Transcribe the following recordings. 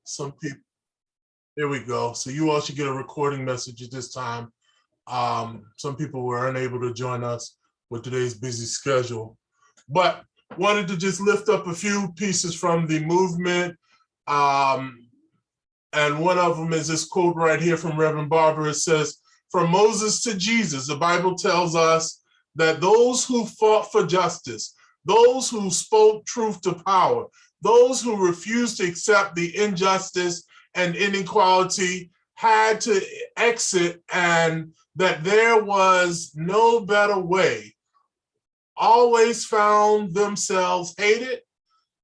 Some people, there we go. So you all should get a recording message at this time. Some people were unable to join us with today's busy schedule, but wanted to just lift up a few pieces from the movement. And one of them is this quote right here from Reverend Barber. It says, "From Moses to Jesus, the Bible tells us that those who fought for justice, those who spoke truth to power, those who refused to accept the injustice and inequality had to exit, and that there was no better way, always found themselves hated,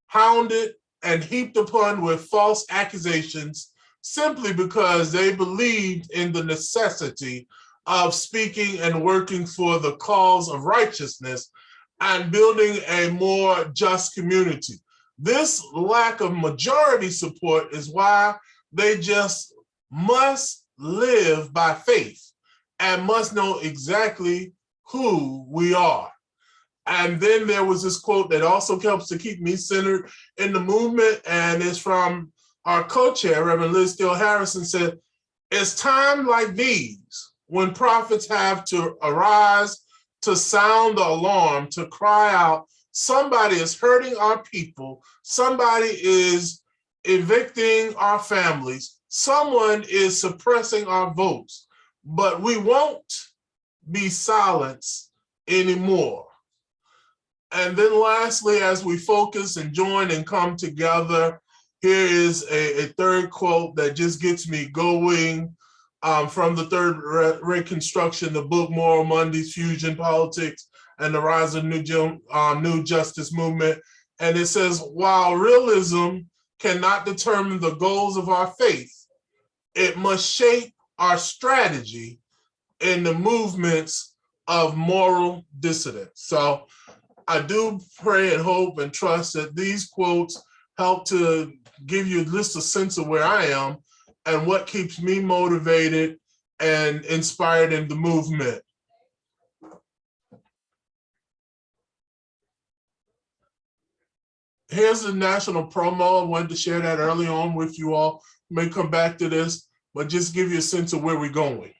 hounded, and heaped upon with false accusations simply because they believed in the necessity of speaking and working for the cause of righteousness and building a more just community. This lack of majority support is why they just must live by faith and must know exactly who we are." And then there was this quote that also helps to keep me centered in the movement, and it's from our co-chair, Reverend Liz Steele Harrison, said, "It's time like these when prophets have to arise to sound the alarm, to cry out, somebody is hurting our people, somebody is evicting our families, someone is suppressing our votes, but we won't be silenced anymore." And then lastly, as we focus and join and come together, here is a third quote that just gets me going, from the Third Reconstruction, the book Moral Mondays, Fusion Politics, and the Rise of New Justice Movement. And it says, "While realism cannot determine the goals of our faith, it must shape our strategy in the movements of moral dissidence." So I do pray and hope and trust that these quotes help to give you just a sense of where I am and what keeps me motivated and inspired in the movement. Here's the national promo. I wanted to share that early on with you all. We may come back to this, but just give you a sense of where we're going.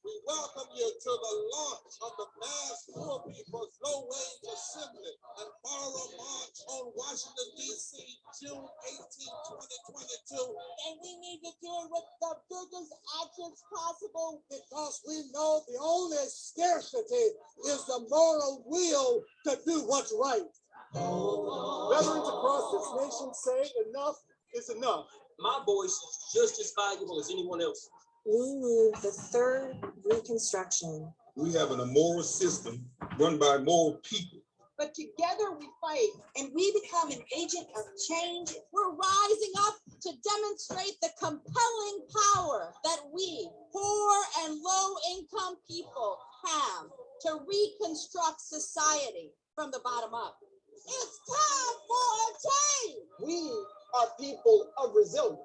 We welcome you to the launch of the Mass Poor People's Low-Wage Assembly and Borough March on Washington, D.C., June 18, 2022. And we need to do it with the biggest actions possible because we know the only scarcity is the moral will to do what's right. Veterans across this nation say enough is enough. My voice is just as valuable as anyone else's. We need the third Reconstruction. We have an immoral system run by moral people. But together we fight and we become an agent of change. We're rising up to demonstrate the compelling power that we, poor and low-income people, have to reconstruct society from the bottom up. It's time for a change. We are people of resilience.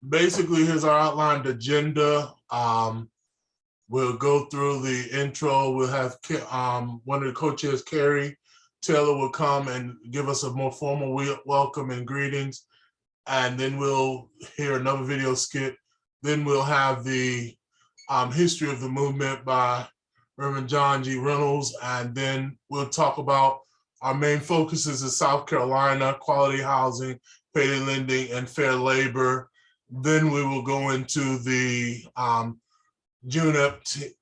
Basically, here's our outlined agenda. We'll go through the intro. We'll have one of the co-chairs, Carrie Taylor, will come and give us a more formal welcome and greetings. And then we'll hear another video skit. Then we'll have the history of the movement by Reverend John G Reynolds. And then we'll talk about our main focuses in South Carolina: quality housing, payday lending, and fair labor. Then we will go into the June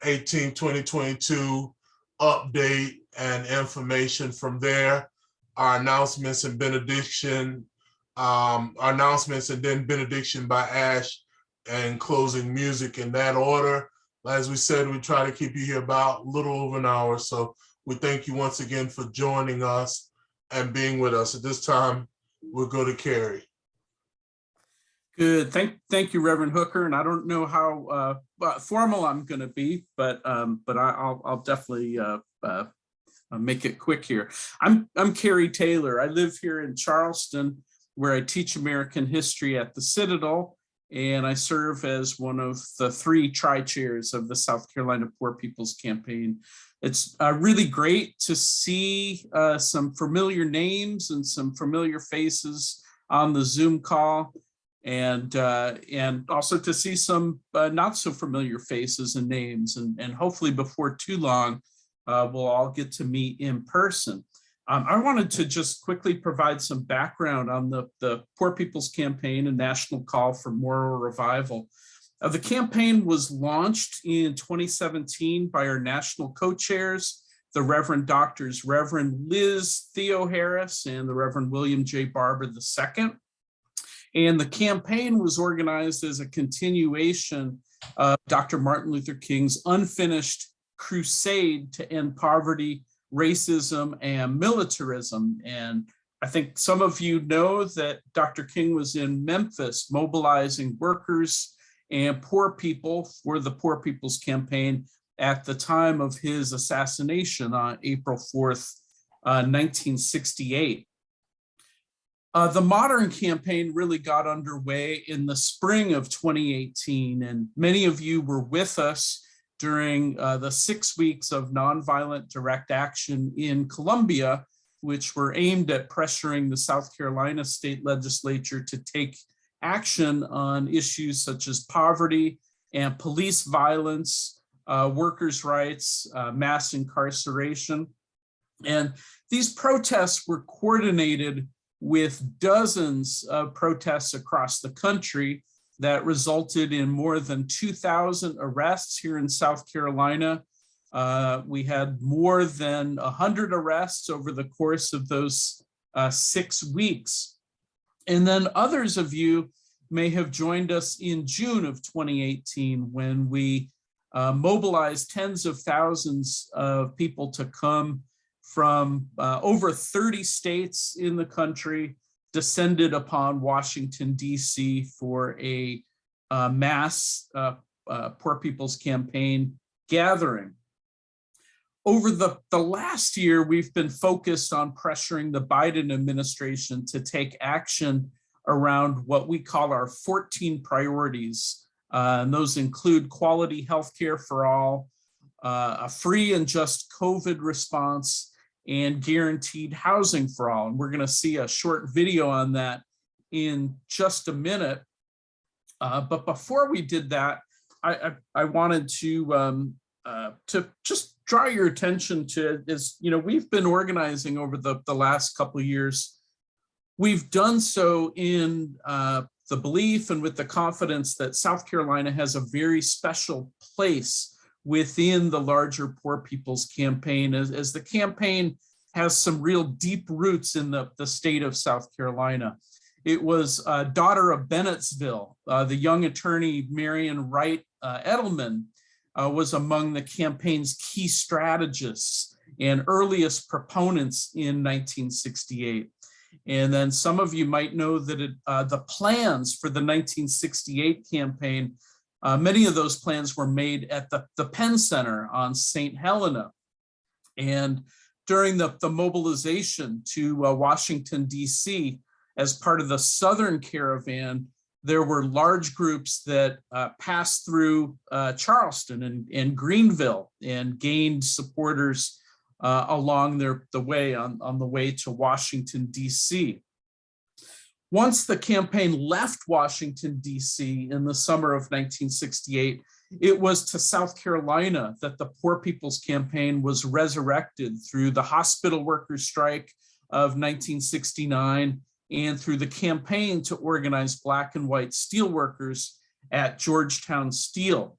18, 2022 update and information from there. Our announcements and benediction, and then benediction by Ash, and closing music in that order. As we said, we try to keep you here about a little over an hour. So we thank you once again for joining us and being with us. At this time, we'll go to Carrie. Good. Thank you, Reverend Hooker. And I don't know how formal I'm going to be, but I'll definitely make it quick here. I'm Carrie Taylor. I live here in Charleston, where I teach American history at the Citadel, and I serve as one of the 3 tri-chairs of the South Carolina Poor People's Campaign. It's really great to see some familiar names and some familiar faces on the Zoom call, and also to see some not so familiar faces and names, and hopefully before too long, we'll all get to meet in person. I wanted to just quickly provide some background on the Poor People's Campaign, a national call for moral revival. The campaign was launched in 2017 by our national co-chairs, the Reverend Doctors Reverend Liz Theo Harris and the Reverend William J. Barber II. And the campaign was organized as a continuation of Dr. Martin Luther King's unfinished crusade to end poverty, racism, and militarism. And I think some of you know that Dr. King was in Memphis mobilizing workers and poor people for the Poor People's Campaign at the time of his assassination on April 4th, 1968. The modern campaign really got underway in the spring of 2018, and many of you were with us during the 6 weeks of nonviolent direct action in Columbia, which were aimed at pressuring the South Carolina state legislature to take action on issues such as poverty and police violence, workers' rights, mass incarceration. And these protests were coordinated with dozens of protests across the country that resulted in more than 2,000 arrests here in South Carolina. We had more than 100 arrests over the course of those 6 weeks. And then others of you may have joined us in June of 2018 when we mobilized tens of thousands of people to come from over 30 states in the country, descended upon Washington, D.C. for a mass Poor People's Campaign gathering. Over the last year, we've been focused on pressuring the Biden administration to take action around what we call our 14 priorities. And those include quality healthcare for all, a free and just COVID response, and guaranteed housing for all. And we're going to see a short video on that in just a minute. But before we did that, I wanted to just draw your attention to, is, you know, we've been organizing over the last couple of years. We've done so in the belief and with the confidence that South Carolina has a very special place within the larger Poor People's Campaign, as the campaign has some real deep roots in the state of South Carolina. It was a daughter of Bennettsville. The young attorney Marion Wright Edelman was among the campaign's key strategists and earliest proponents in 1968. And then some of you might know that the plans for the 1968 campaign, many of those plans were made at the Penn Center on St. Helena. And during the mobilization to Washington, D.C., as part of the Southern Caravan, there were large groups that passed through Charleston and Greenville and gained supporters along the way on the way to Washington, D.C. Once the campaign left Washington, D.C. in the summer of 1968, it was to South Carolina that the Poor People's Campaign was resurrected through the hospital workers' strike of 1969 and through the campaign to organize Black and white steelworkers at Georgetown Steel.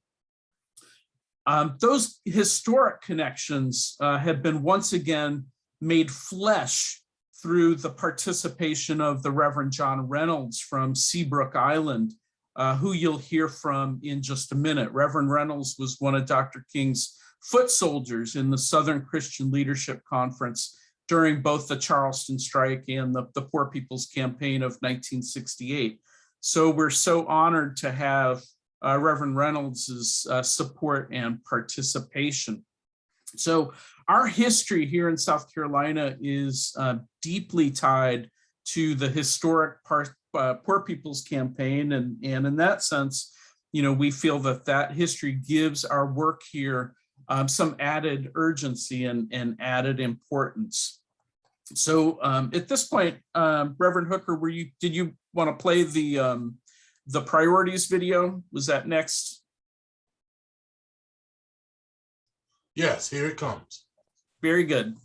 Those historic connections have been once again made flesh through the participation of the Reverend John Reynolds from Seabrook Island, who you'll hear from in just a minute. Reverend Reynolds was one of Dr. King's foot soldiers in the Southern Christian Leadership Conference during both the Charleston strike and the Poor People's Campaign of 1968. So we're so honored to have Reverend Reynolds' support and participation. So our history here in South Carolina is deeply tied to the historic Poor People's Campaign. And in that sense, we feel that history gives our work here some added urgency and added importance. So at this point, Reverend Hooker, did you want to play the priorities video? Was that next? Yes, here it comes. Very good.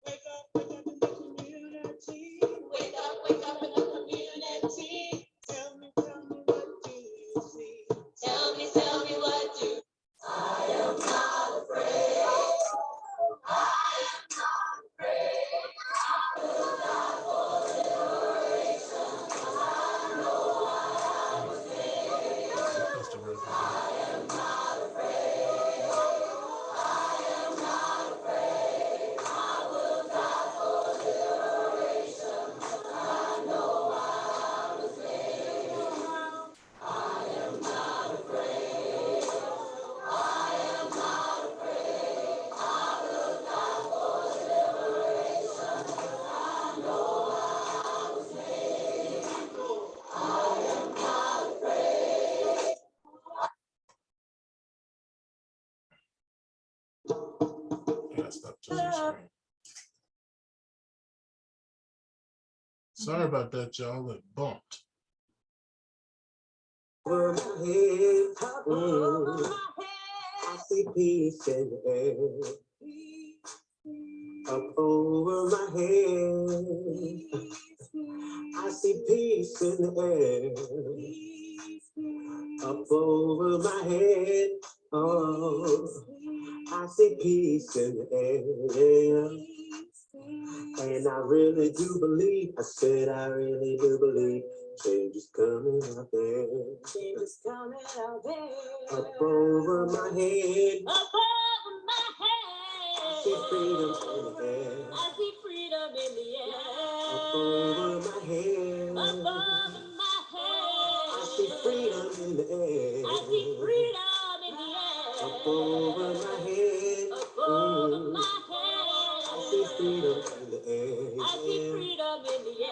Wake up in the community. Wake up in the community. Tell me what do you see? Tell me what do you see? I am not afraid. I am not afraid. I will die for liberation. I know I was made. I am not afraid. I am not afraid. I will die for liberation. I know I was made. I am not afraid. I am not afraid. I will die for liberation. I know I was made. I am not afraid. Yeah, stop touching the screen. Sorry about that, y'all. It bumped. Over my head, I see peace in the air. Up over my head, I see peace in the air. Up over my head, oh, I see peace in the air. And I really do believe, I said I really do believe, change is coming out there. Change is coming out there. Up over my head. Up over my head. I see freedom in the air. I see freedom in the air. Up over my head. Up over my head. I see freedom in the air. I see freedom in the air. Up over my head. Up over my head. I see freedom in the air. I see freedom in the air.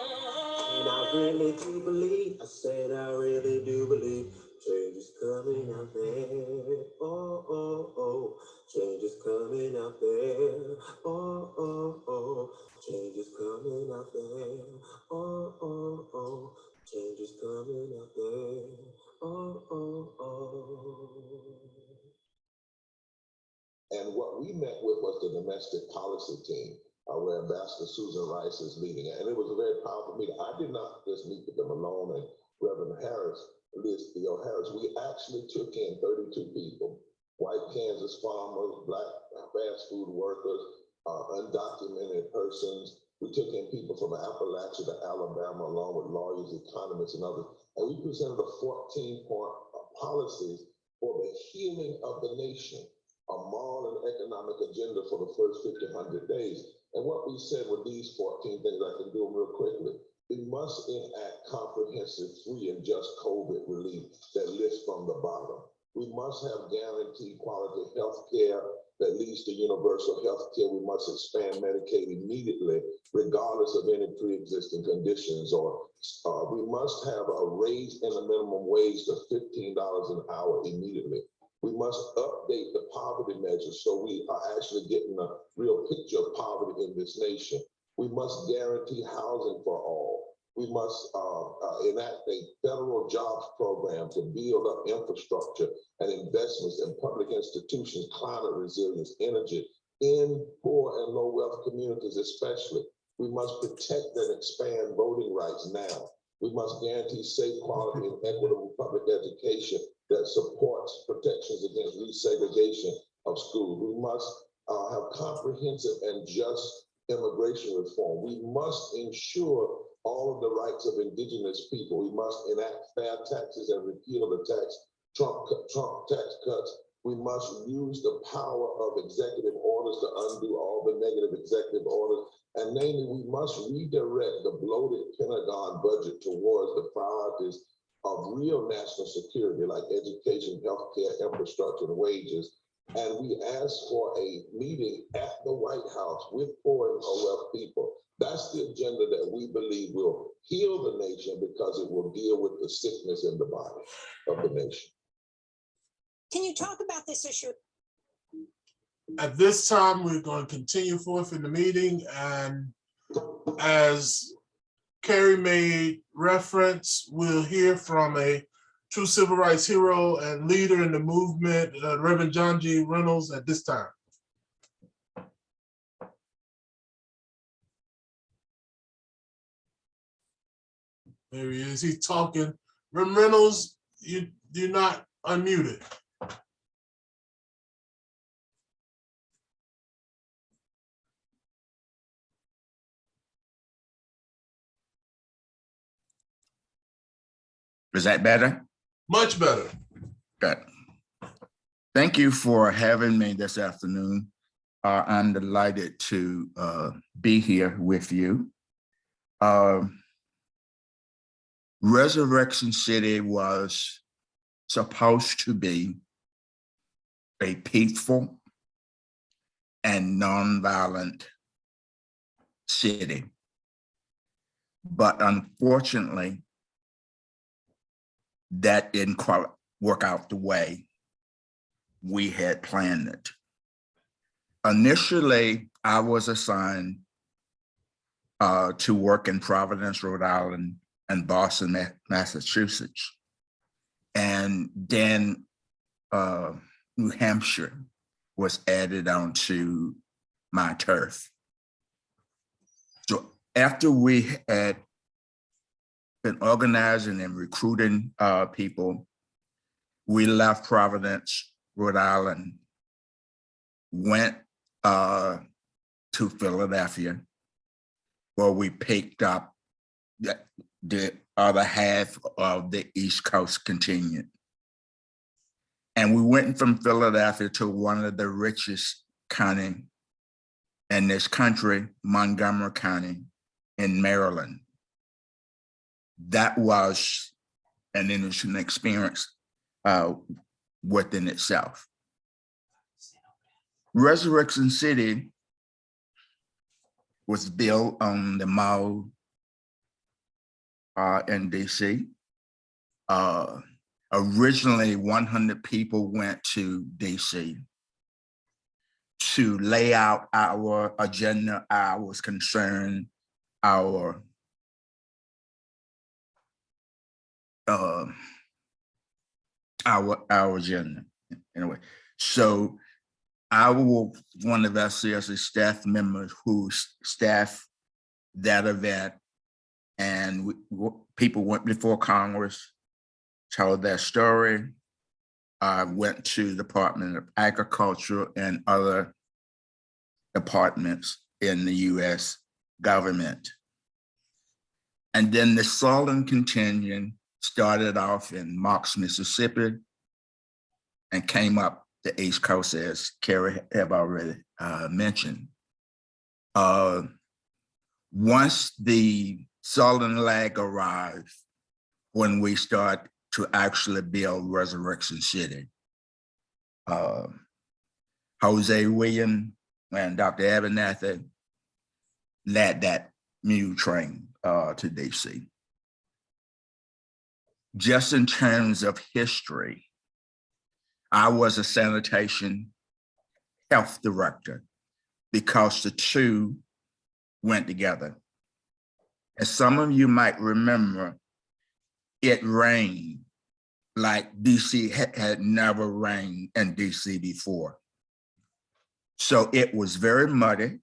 And I really do believe, I said I really do believe, change is coming out there. Oh, oh, oh, change is coming out there. Oh, oh, oh, change is coming out there. Oh, oh, oh, change is coming out there. Oh, oh, oh. And what we met with was the domestic policy team, where Ambassador Susan Rice is leading. And it was a very powerful meeting. I did not just meet with them alone and Reverend Harris, Liz Theo Harris. We actually took in 32 people, white Kansas farmers, black fast food workers, undocumented persons. We took in people from Appalachia to Alabama, along with lawyers, economists, and others. And we presented a 14-point policies for the healing of the nation, a moral and economic agenda for the first 100 days. And what we said with these 14 things, I can do them real quickly. We must enact comprehensive, free, and just COVID relief that lifts from the bottom. We must have guaranteed quality health care that leads to universal health care. We must expand Medicaid immediately, regardless of any pre-existing conditions. Or we must have a raise in the minimum wage to $15 an hour immediately. We must update the poverty measures so we are actually getting a real picture of poverty in this nation. We must guarantee housing for all. We must enact a federal jobs program to build up infrastructure and investments in public institutions, climate resilience, energy in poor and low wealth communities especially. We must protect and expand voting rights now. We must guarantee safe, quality, and equitable public education that supports protections against resegregation of schools. We must have comprehensive and just immigration reform. We must ensure all of the rights of indigenous people. We must enact fair taxes and repeal the Trump tax cuts. We must use the power of executive orders to undo all the negative executive orders. And namely, we must redirect the bloated Pentagon budget towards the priorities of real national security, like education, healthcare, infrastructure, and wages. And we ask for a meeting at the White House with poor and low-wealth people. That's the agenda that we believe will heal the nation, because it will deal with the sickness in the body of the nation. Can you talk about this issue? At this time, we're going to continue forth in the meeting, and as Carrie made reference, we'll hear from a true civil rights hero and leader in the movement, Reverend John G. Reynolds, at this time. There he is, he's talking. Reverend Reynolds, you're not unmuted. Is that better? Much better. Good. Thank you for having me this afternoon. I'm delighted to be here with you. Resurrection City was supposed to be a peaceful and nonviolent city. But unfortunately, that didn't quite work out the way we had planned it. Initially, I was assigned to work in Providence, Rhode Island, and Boston, Massachusetts. And then New Hampshire was added onto my turf. So after we had been organizing and recruiting people, we left Providence, Rhode Island, went to Philadelphia, where we picked up the other half of the East Coast contingent. And we went from Philadelphia to one of the richest counties in this country, Montgomery County in Maryland. That was an interesting experience within itself. Resurrection City was built on the Mall in DC. Originally, 100 people went to DC to lay out our agenda, our concern, our agenda anyway. So I was one of our CSA staff members who staffed that event, and people went before Congress, told their story. I went to the Department of Agriculture and other departments in the US government. And then the Southern contingent started off in Marks, Mississippi, and came up the East Coast, as Carrie have already mentioned. Once the Southern leg arrived, when we start to actually build Resurrection City, Jose Williams and Dr. Abernathy led that mule train to DC. Just in terms of history, I was a sanitation health director because the two went together. As some of you might remember, it rained like DC had never rained in DC before. So it was very muddy,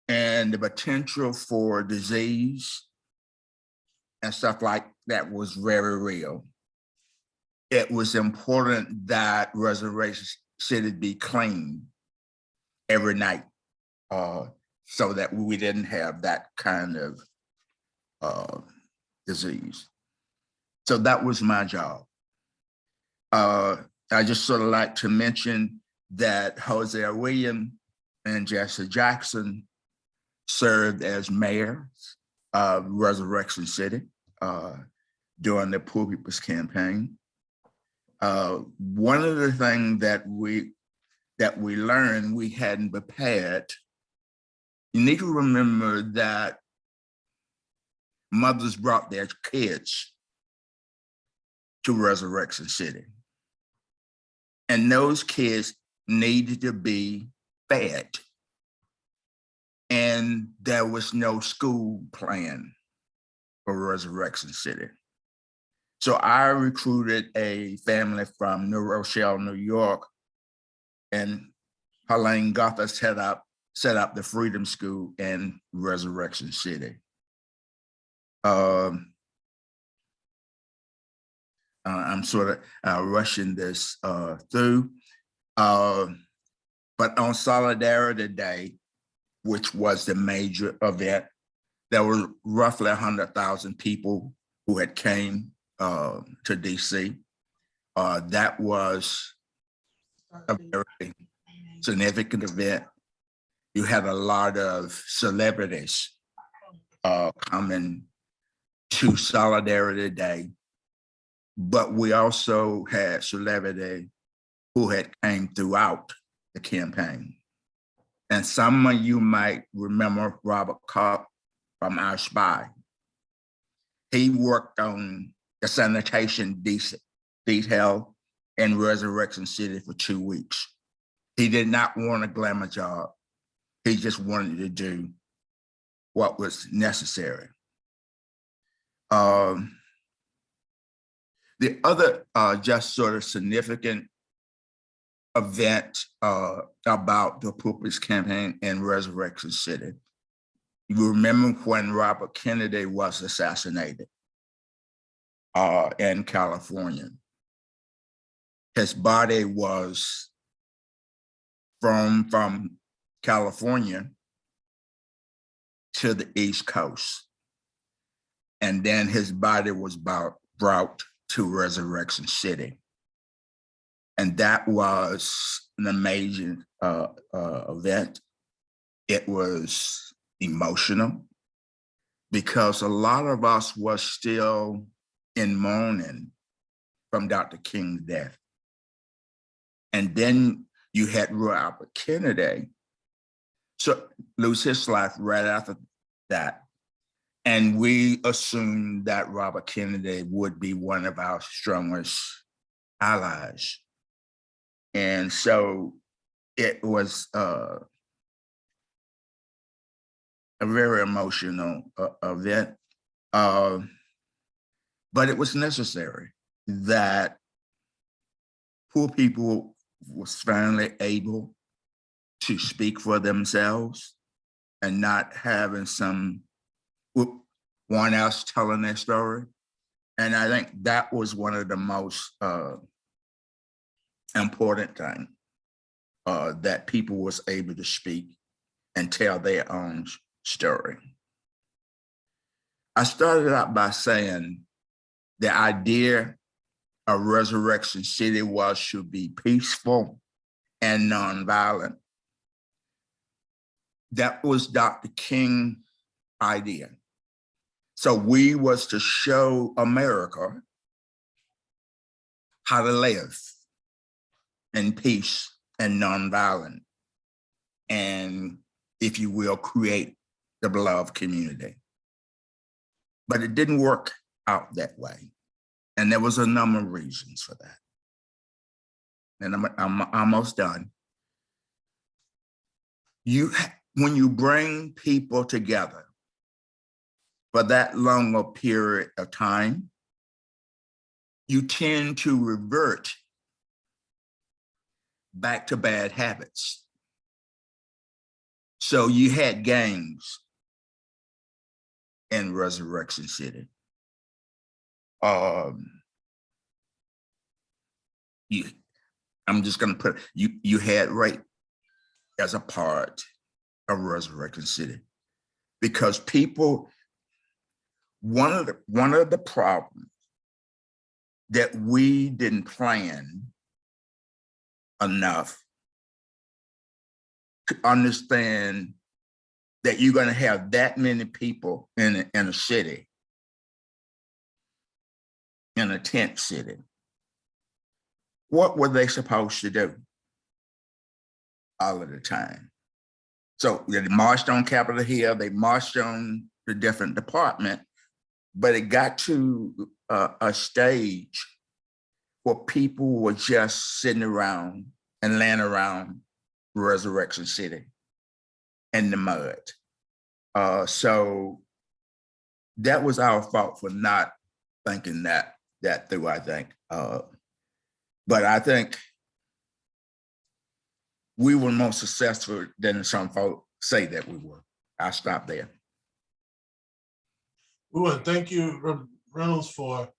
and the potential for disease and stuff like that was very real. It was important that Resurrection City be clean every night so that we didn't have that kind of disease. So that was my job. I just sort of like to mention that Hosea Williams and Jesse Jackson served as mayors of Resurrection City during the Poor People's Campaign. One of the things that we learned we hadn't prepared, you need to remember that mothers brought their kids to Resurrection City. And those kids needed to be fed. And there was no school plan for Resurrection City. So I recruited a family from New Rochelle, New York, and Helene Gotha set up the Freedom School in Resurrection City. I'm sort of rushing this through, but on Solidarity Day, which was the major event, there were roughly 100,000 people who had came to DC. That was a very significant event. You had a lot of celebrities coming to Solidarity Day, but we also had celebrities who had came throughout the campaign. And some of you might remember Robert Koch from Our Spy. He worked on the sanitation detail in Resurrection City for 2 weeks. He did not want a glamour job. He just wanted to do what was necessary. The other just sort of significant event about the Poor People's Campaign in Resurrection City. You remember when Robert Kennedy was assassinated in California. His body was from California to the East Coast. And then his body was brought to Resurrection City. And that was an amazing event. It was emotional because a lot of us were still in mourning from Dr. King's death. And then you had Robert Kennedy lose his life right after that. And we assumed that Robert Kennedy would be one of our strongest allies. And so it was a very emotional event, but it was necessary that poor people was finally able to speak for themselves and not having one else telling their story. And I think that was one of the most important things, that people was able to speak and tell their own story. I started out by saying the idea of Resurrection City should be peaceful and nonviolent. That was Dr. King's idea. So we was to show America how to live in peace and nonviolent, and, if you will, create the beloved community. But it didn't work out that way. And there was a number of reasons for that. And I'm almost done. When you bring people together for that long a period of time, you tend to revert back to bad habits. So you had gangs in Resurrection City. I'm just gonna put, you had rape as a part of Resurrection City, because people one of the problems that we didn't plan enough to understand that you're going to have that many people in a city, in a tent city. What were they supposed to do all of the time? So they marched on Capitol Hill, they marched on the different department, but it got to a stage where people were just sitting around and laying around Resurrection City in the mud. So that was our fault for not thinking that through, I think. But I think we were more successful than some folks say that we were. I'll stop there. We want to thank you, Reynolds, for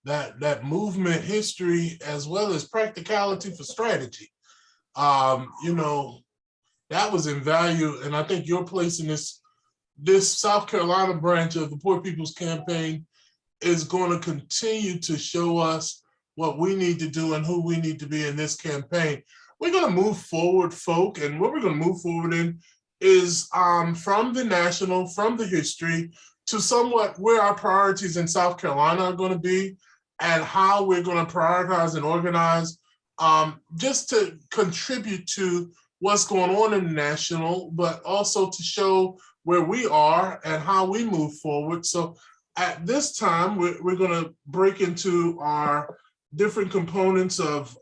that movement history as well as practicality for strategy. You know, that was in value, and I think your place in this South Carolina branch of the Poor People's Campaign is going to continue to show us what we need to do and who we need to be in this campaign. We're going to move forward, folk, and what we're going to move forward in is from the national, from the history, to somewhat where our priorities in South Carolina are going to be and how we're going to prioritize and organize just to contribute to what's going on in the national, but also to show where we are and how we move forward. So at this time, we're going to break into our different components of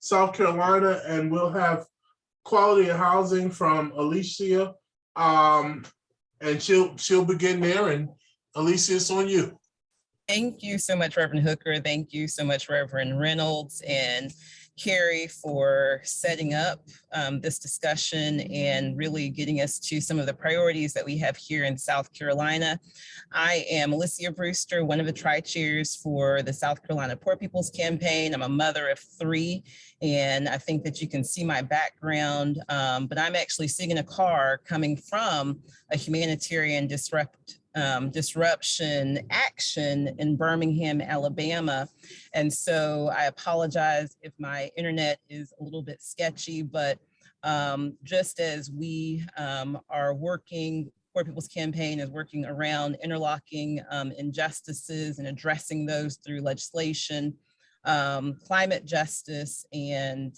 South Carolina, and we'll have quality of housing from Alicia, and she'll begin there. And Alicia, it's on you. Thank you so much, Reverend Hooker. Thank you so much, Reverend Reynolds and Carrie, for setting up this discussion and really getting us to some of the priorities that we have here in South Carolina. I am Alicia Brewster, one of the tri-chairs for the South Carolina Poor People's Campaign. I'm a mother of 3, and I think that you can see my background, but I'm actually sitting in a car coming from a humanitarian disruption action in Birmingham, Alabama. And so I apologize if my internet is a little bit sketchy, but just as we are working, Poor People's Campaign is working around interlocking injustices and addressing those through legislation, climate justice and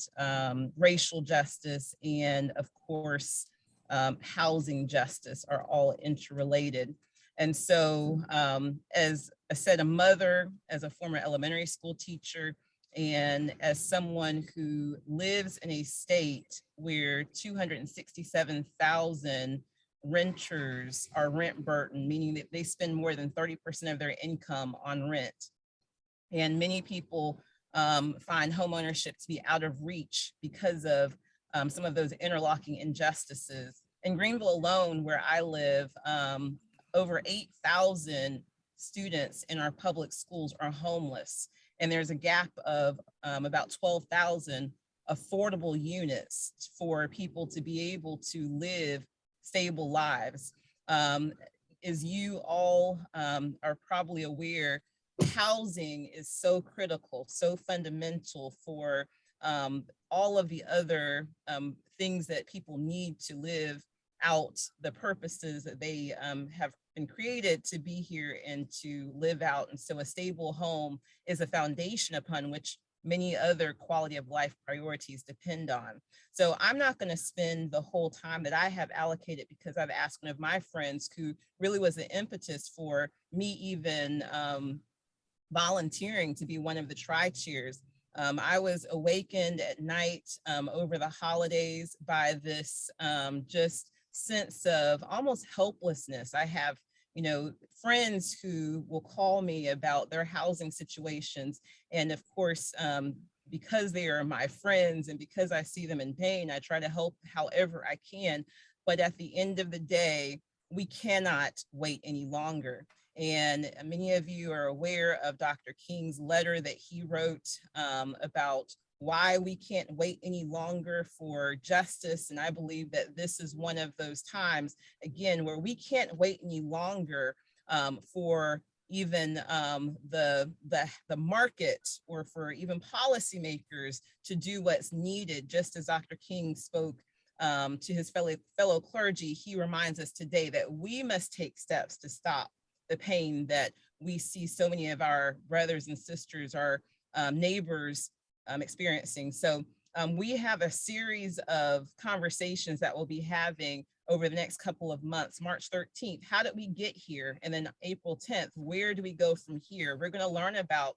racial justice, and of course, housing justice are all interrelated. And so, as I said, a mother, as a former elementary school teacher, and as someone who lives in a state where 267,000 renters are rent burdened, meaning that they spend more than 30% of their income on rent. And many people find homeownership to be out of reach because of some of those interlocking injustices. In Greenville alone, where I live, over 8,000 students in our public schools are homeless. And there's a gap of about 12,000 affordable units for people to be able to live stable lives. As you all are probably aware, housing is so critical, so fundamental for all of the other things that people need to live out the purposes that they have been created to be here and to live out. And so a stable home is a foundation upon which many other quality of life priorities depend on. So I'm not going to spend the whole time that I have allocated, because I've asked one of my friends who really was the impetus for me even volunteering to be one of the tri-chairs. I was awakened at night over the holidays by this just sense of almost helplessness. I have, friends who will call me about their housing situations. And of course, because they are my friends and because I see them in pain, I try to help however I can. But at the end of the day, we cannot wait any longer. And many of you are aware of Dr. King's letter that he wrote about why we can't wait any longer for justice. And I believe that this is one of those times, again, where we can't wait any longer for even the market, or for even policymakers to do what's needed. Just as Dr. King spoke to his fellow clergy, he reminds us today that we must take steps to stop the pain that we see so many of our brothers and sisters, our neighbors experiencing. So we have a series of conversations that we'll be having over the next couple of months. March 13th, how did we get here? And then April 10th, where do we go from here? We're going to learn about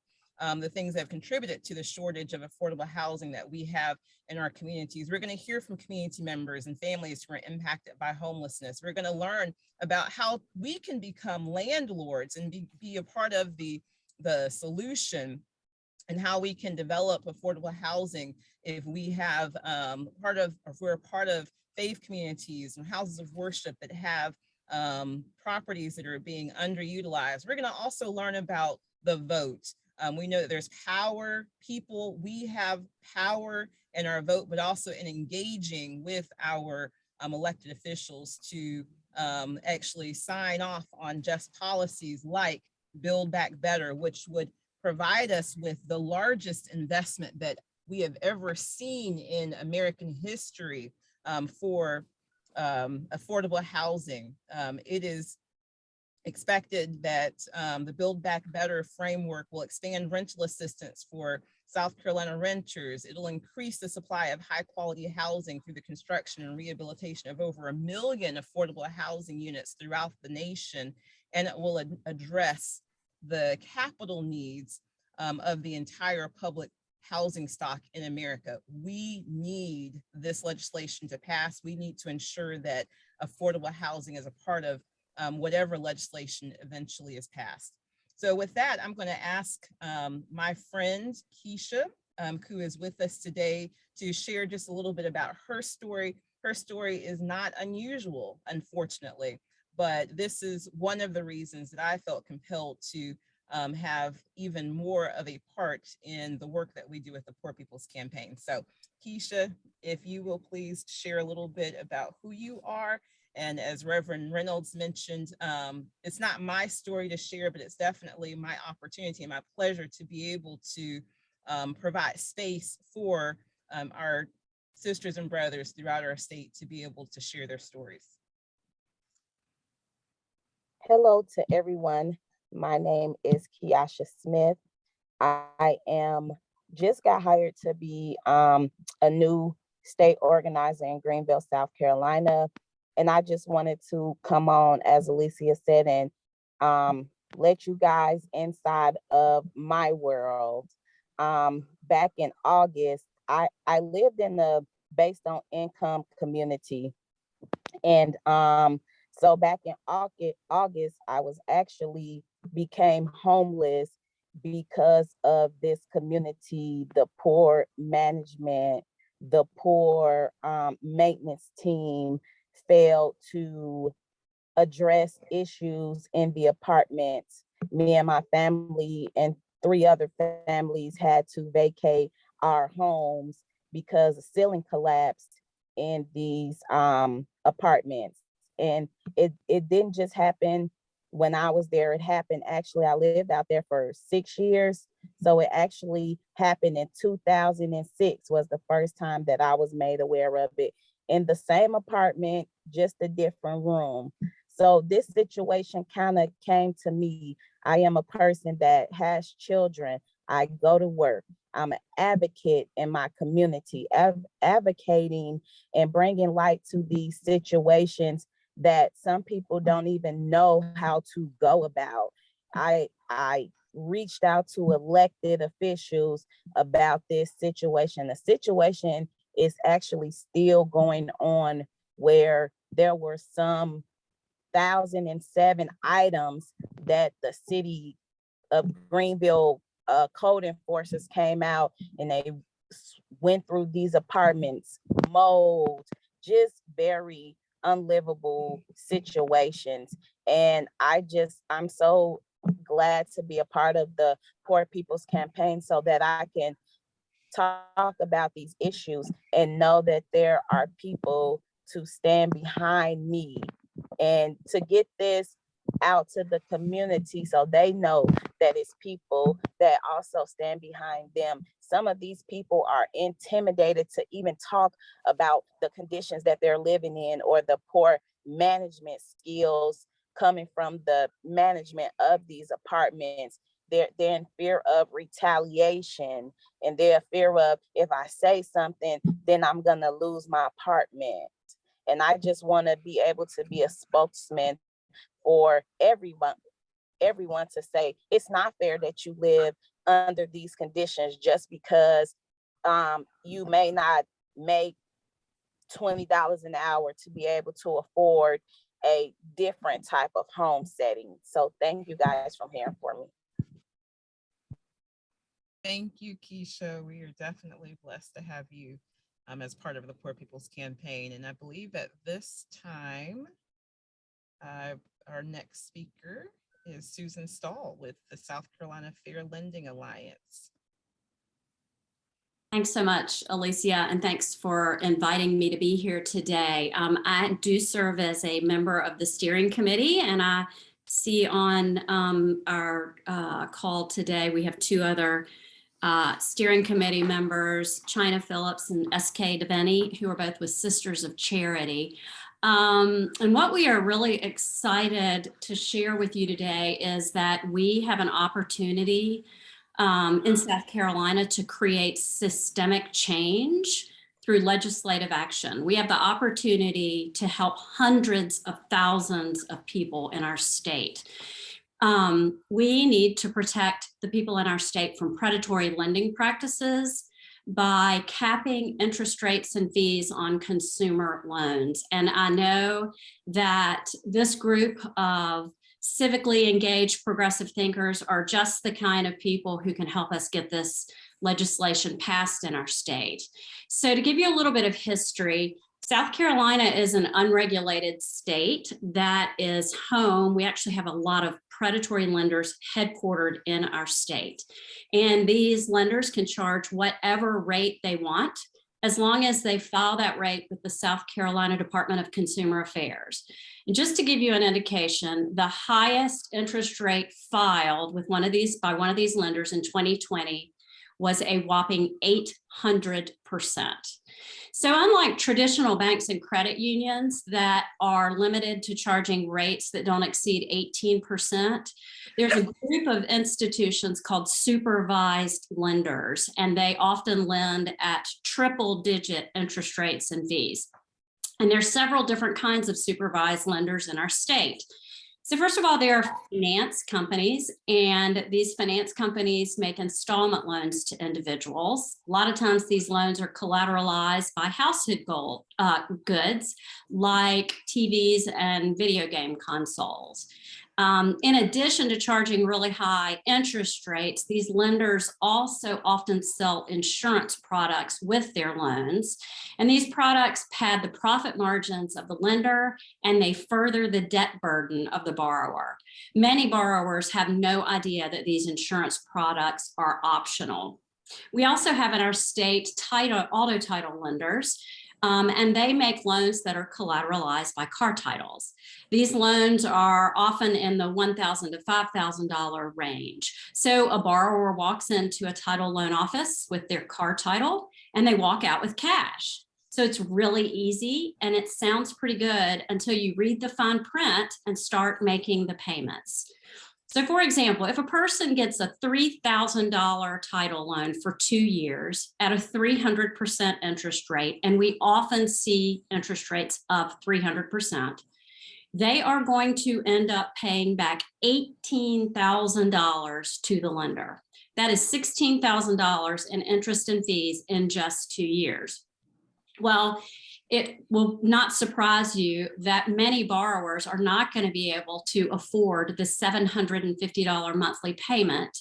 the things that have contributed to the shortage of affordable housing that we have in our communities. We're going to hear from community members and families who are impacted by homelessness. We're going to learn about how we can become landlords and be a part of the solution, and how we can develop affordable housing if we have if we're a part of faith communities and houses of worship that have properties that are being underutilized. We're going to also learn about the vote. We know that there's power, we have power in our vote, but also in engaging with our elected officials to actually sign off on just policies like Build Back Better, which would provide us with the largest investment that we have ever seen in American history for affordable housing. It is expected that the Build Back Better framework will expand rental assistance for South Carolina renters. It'll increase the supply of high quality housing through the construction and rehabilitation of over 1 million affordable housing units throughout the nation. And it will address the capital needs of the entire public housing stock in America. We need this legislation to pass. We need to ensure that affordable housing is a part of whatever legislation eventually is passed. So with that, I'm going to ask my friend Kiasha, who is with us today, to share just a little bit about her story. Her story is not unusual, unfortunately, but this is one of the reasons that I felt compelled to have even more of a part in the work that we do with the Poor People's Campaign. So Kiasha, if you will please share a little bit about who you are. And as Reverend Reynolds mentioned, it's not my story to share, but it's definitely my opportunity and my pleasure to be able to provide space for our sisters and brothers throughout our state to be able to share their stories. Hello to everyone. My name is Kiasha Smith. I just got hired to be a new state organizer in Greenville, South Carolina. And I just wanted to come on, as Alicia said, and let you guys inside of my world. Back in August, I lived in the based on income community. And so back in August, I was actually became homeless because of this community, the poor management, the poor maintenance team failed to address issues in the apartments. Me and my family and 3 other families had to vacate our homes because the ceiling collapsed in these apartments. And it didn't just happen when I was there. It happened, actually, I lived out there for 6 years. So it actually happened in 2006 was the first time that I was made aware of it, in the same apartment, just a different room. So this situation kind of came to me. I am a person that has children. I go to work. I'm an advocate in my community, advocating and bringing light to these situations that some people don't even know how to go about. I reached out to elected officials about this situation. The situation is actually still going on, where there were some 1,007 items that the city of Greenville code enforcers came out and they went through these apartments, mold, just very unlivable situations. And I'm so glad to be a part of the Poor People's Campaign so that I can talk about these issues and know that there are people to stand behind me. And to get this out to the community so they know that it's people that also stand behind them. Some of these people are intimidated to even talk about the conditions that they're living in or the poor management skills coming from the management of these apartments. They're in fear of retaliation, and they're in fear of, if I say something, then I'm gonna lose my apartment. And I just want to be able to be a spokesman for everyone to say it's not fair that you live under these conditions just because you may not make $20 an hour to be able to afford a different type of home setting. So thank you guys for hearing for me. Thank you, Kiasha. We are definitely blessed to have you as part of the Poor People's Campaign. And I believe at this time, our next speaker is Susan Stahl with the South Carolina Fair Lending Alliance. Thanks so much, Alicia, and thanks for inviting me to be here today. I do serve as a member of the steering committee, and I see on our call today, we have two other steering committee members, China Phillips and S.K. Devaney, who are both with Sisters of Charity. And what we are really excited to share with you today is that we have an opportunity in South Carolina to create systemic change through legislative action. We have the opportunity to help hundreds of thousands of people in our state. We need to protect the people in our state from predatory lending practices by capping interest rates and fees on consumer loans. And I know that this group of civically engaged progressive thinkers are just the kind of people who can help us get this legislation passed in our state. So to give you a little bit of history, South Carolina is an unregulated state that is home. We actually have a lot of predatory lenders headquartered in our state. And these lenders can charge whatever rate they want, as long as they file that rate with the South Carolina Department of Consumer Affairs. And just to give you an indication, the highest interest rate filed with by one of these lenders in 2020 was a whopping 800%. So unlike traditional banks and credit unions that are limited to charging rates that don't exceed 18%, there's a group of institutions called supervised lenders, and they often lend at triple-digit interest rates and fees. And there's several different kinds of supervised lenders in our state. So first of all, there are finance companies, and these finance companies make installment loans to individuals. A lot of times these loans are collateralized by household goods like TVs and video game consoles. In addition to charging really high interest rates, these lenders also often sell insurance products with their loans. And these products pad the profit margins of the lender, and they further the debt burden of the borrower. Many borrowers have no idea that these insurance products are optional. We also have in our state auto title lenders, and they make loans that are collateralized by car titles. These loans are often in the $1,000 to $5,000 range. So a borrower walks into a title loan office with their car title, and they walk out with cash. So it's really easy, and it sounds pretty good until you read the fine print and start making the payments. So for example, if a person gets a $3,000 title loan for 2 years at a 300% interest rate, and we often see interest rates of 300%, they are going to end up paying back $18,000 to the lender. That is $16,000 in interest and fees in just 2 years. Well, it will not surprise you that many borrowers are not going to be able to afford the $750 monthly payment.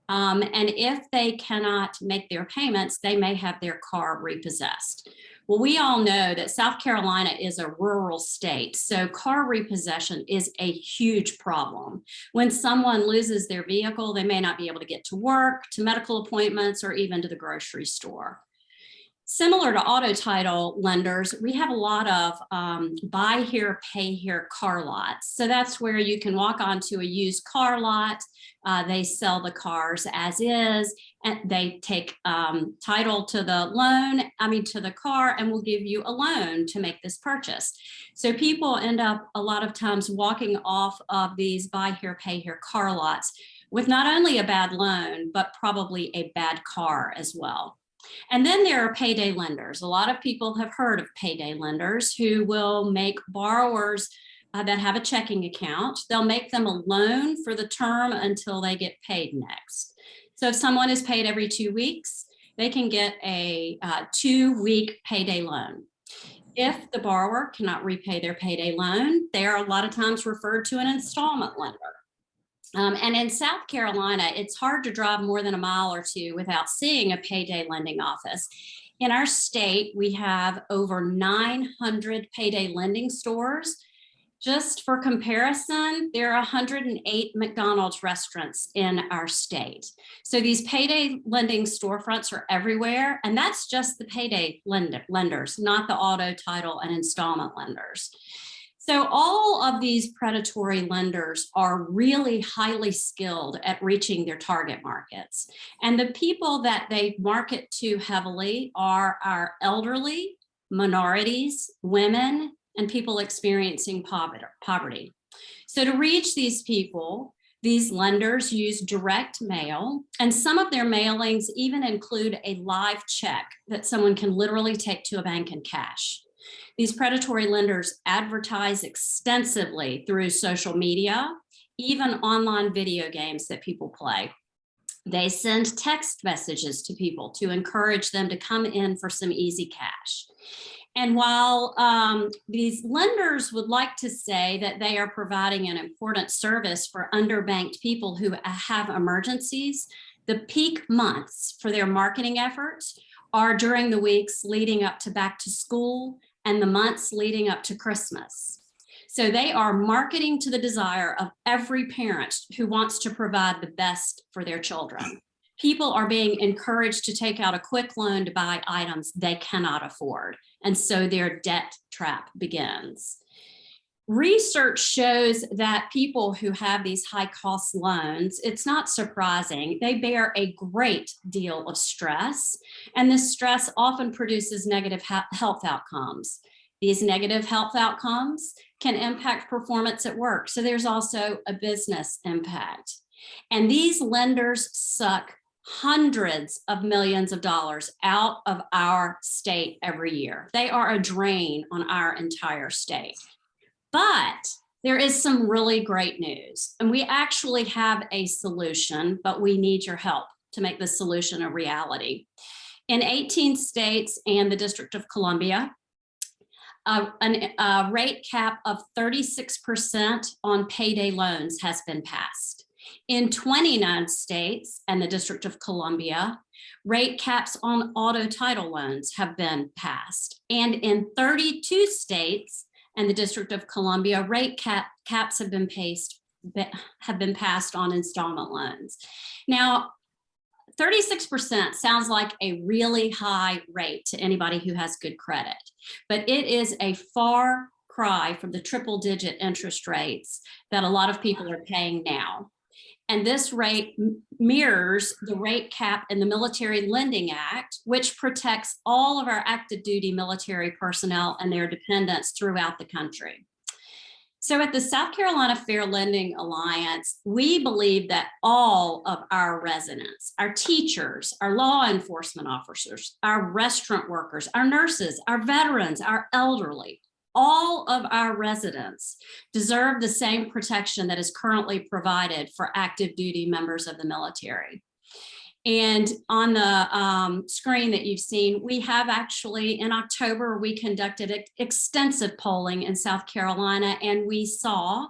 And if they cannot make their payments, they may have their car repossessed. Well, we all know that South Carolina is a rural state, so car repossession is a huge problem. When someone loses their vehicle, they may not be able to get to work, to medical appointments, or even to the grocery store. Similar to auto title lenders, we have a lot of buy here, pay here car lots. So that's where you can walk onto a used car lot. They sell the cars as is, and they take title to the car, and will give you a loan to make this purchase. So people end up a lot of times walking off of these buy here, pay here car lots with not only a bad loan, but probably a bad car as well. And then there are payday lenders. A lot of people have heard of payday lenders who will make borrowers that have a checking account, they'll make them a loan for the term until they get paid next. So if someone is paid every 2 weeks, they can get a 2-week payday loan. If the borrower cannot repay their payday loan, they are a lot of times referred to an installment lender. And in South Carolina, it's hard to drive more than a mile or two without seeing a payday lending office. In our state, we have over 900 payday lending stores. Just for comparison, there are 108 McDonald's restaurants in our state. So these payday lending storefronts are everywhere, and that's just the payday lenders, not the auto, title, and installment lenders. So all of these predatory lenders are really highly skilled at reaching their target markets. And the people that they market to heavily are our elderly, minorities, women, and people experiencing poverty. So to reach these people, these lenders use direct mail, and some of their mailings even include a live check that someone can literally take to a bank and cash. These predatory lenders advertise extensively through social media, even online video games that people play. They send text messages to people to encourage them to come in for some easy cash. And while these lenders would like to say that they are providing an important service for underbanked people who have emergencies, the peak months for their marketing efforts are during the weeks leading up to back to school and the months leading up to Christmas. So they are marketing to the desire of every parent who wants to provide the best for their children. People are being encouraged to take out a quick loan to buy items they cannot afford. And so their debt trap begins. Research shows that people who have these high cost loans, it's not surprising, they bear a great deal of stress, and this stress often produces negative health outcomes. These negative health outcomes can impact performance at work, so there's also a business impact. And these lenders suck hundreds of millions of dollars out of our state every year. They are a drain on our entire state. But there is some really great news, and we actually have a solution, but we need your help to make the solution a reality. In 18 states and the District of Columbia, a rate cap of 36% on payday loans has been passed. In 29 states and the District of Columbia, rate caps on auto title loans have been passed. And in 32 states and the District of Columbia, rate caps have been passed on installment loans. Now, 36% sounds like a really high rate to anybody who has good credit, but it is a far cry from the triple-digit interest rates that a lot of people are paying now. And this rate mirrors the rate cap in the Military Lending Act, which protects all of our active duty military personnel and their dependents throughout the country. So at the South Carolina Fair Lending Alliance, we believe that all of our residents, our teachers, our law enforcement officers, our restaurant workers, our nurses, our veterans, our elderly, all of our residents deserve the same protection that is currently provided for active duty members of the military. And on the screen that you've seen, we have actually, in October, we conducted extensive polling in South Carolina, and we saw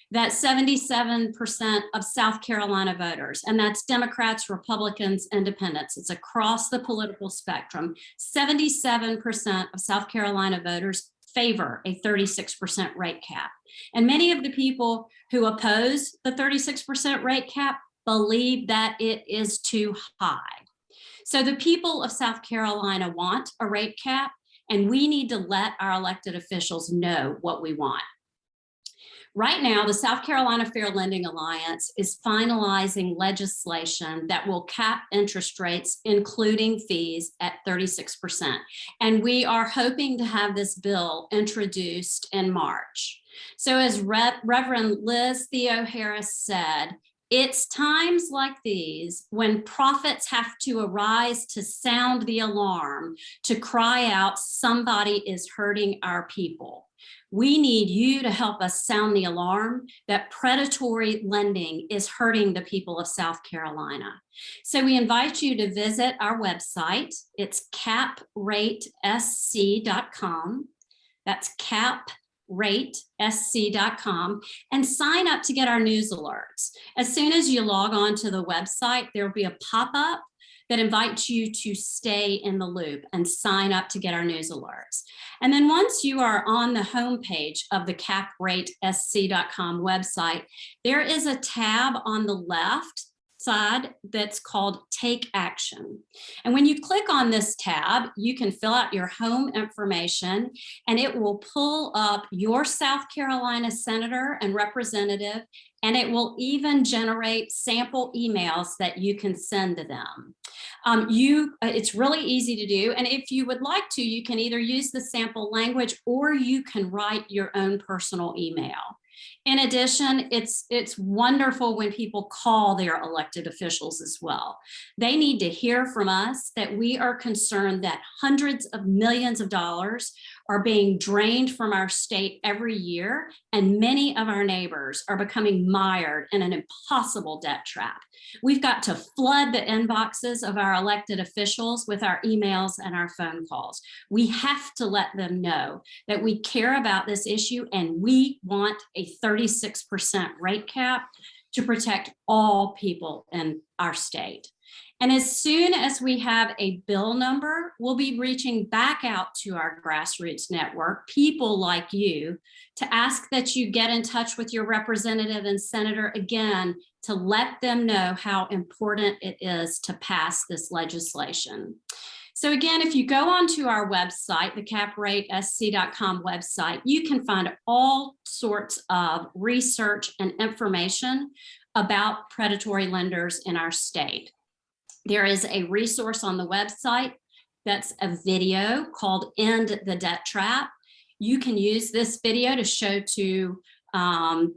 that 77% of South Carolina voters, and that's Democrats, Republicans, Independents, it's across the political spectrum, 77% of South Carolina voters favor a 36% rate cap. And many of the people who oppose the 36% rate cap believe that it is too high. So the people of South Carolina want a rate cap, and we need to let our elected officials know what we want. Right now, the South Carolina Fair Lending Alliance is finalizing legislation that will cap interest rates, including fees, at 36%. And we are hoping to have this bill introduced in March. So as Reverend Liz Theo Harris said, it's times like these when prophets have to arise to sound the alarm, to cry out, somebody is hurting our people. We need you to help us sound the alarm that predatory lending is hurting the people of South Carolina. So we invite you to visit our website. It's capratesc.com. That's capratesc.com, and sign up to get our news alerts. As soon as you log on to the website, there'll be a pop-up that invites you to stay in the loop and sign up to get our news alerts. And then once you are on the homepage of the capratesc.com website, there is a tab on the left side that's called Take Action. And when you click on this tab, you can fill out your home information, and it will pull up your South Carolina senator and representative, and it will even generate sample emails that you can send to them. It's really easy to do. And if you would like to, you can either use the sample language or you can write your own personal email. In addition, it's wonderful when people call their elected officials as well. They need to hear from us that we are concerned that hundreds of millions of dollars are being drained from our state every year, and many of our neighbors are becoming mired in an impossible debt trap. We've got to flood the inboxes of our elected officials with our emails and our phone calls. We have to let them know that we care about this issue and we want a 36% rate cap to protect all people in our state. And as soon as we have a bill number, we'll be reaching back out to our grassroots network, people like you, to ask that you get in touch with your representative and senator again to let them know how important it is to pass this legislation. So again, if you go onto our website, the capratesc.com website, you can find all sorts of research and information about predatory lenders in our state. There is a resource on the website that's a video called End the Debt Trap. You can use this video to show to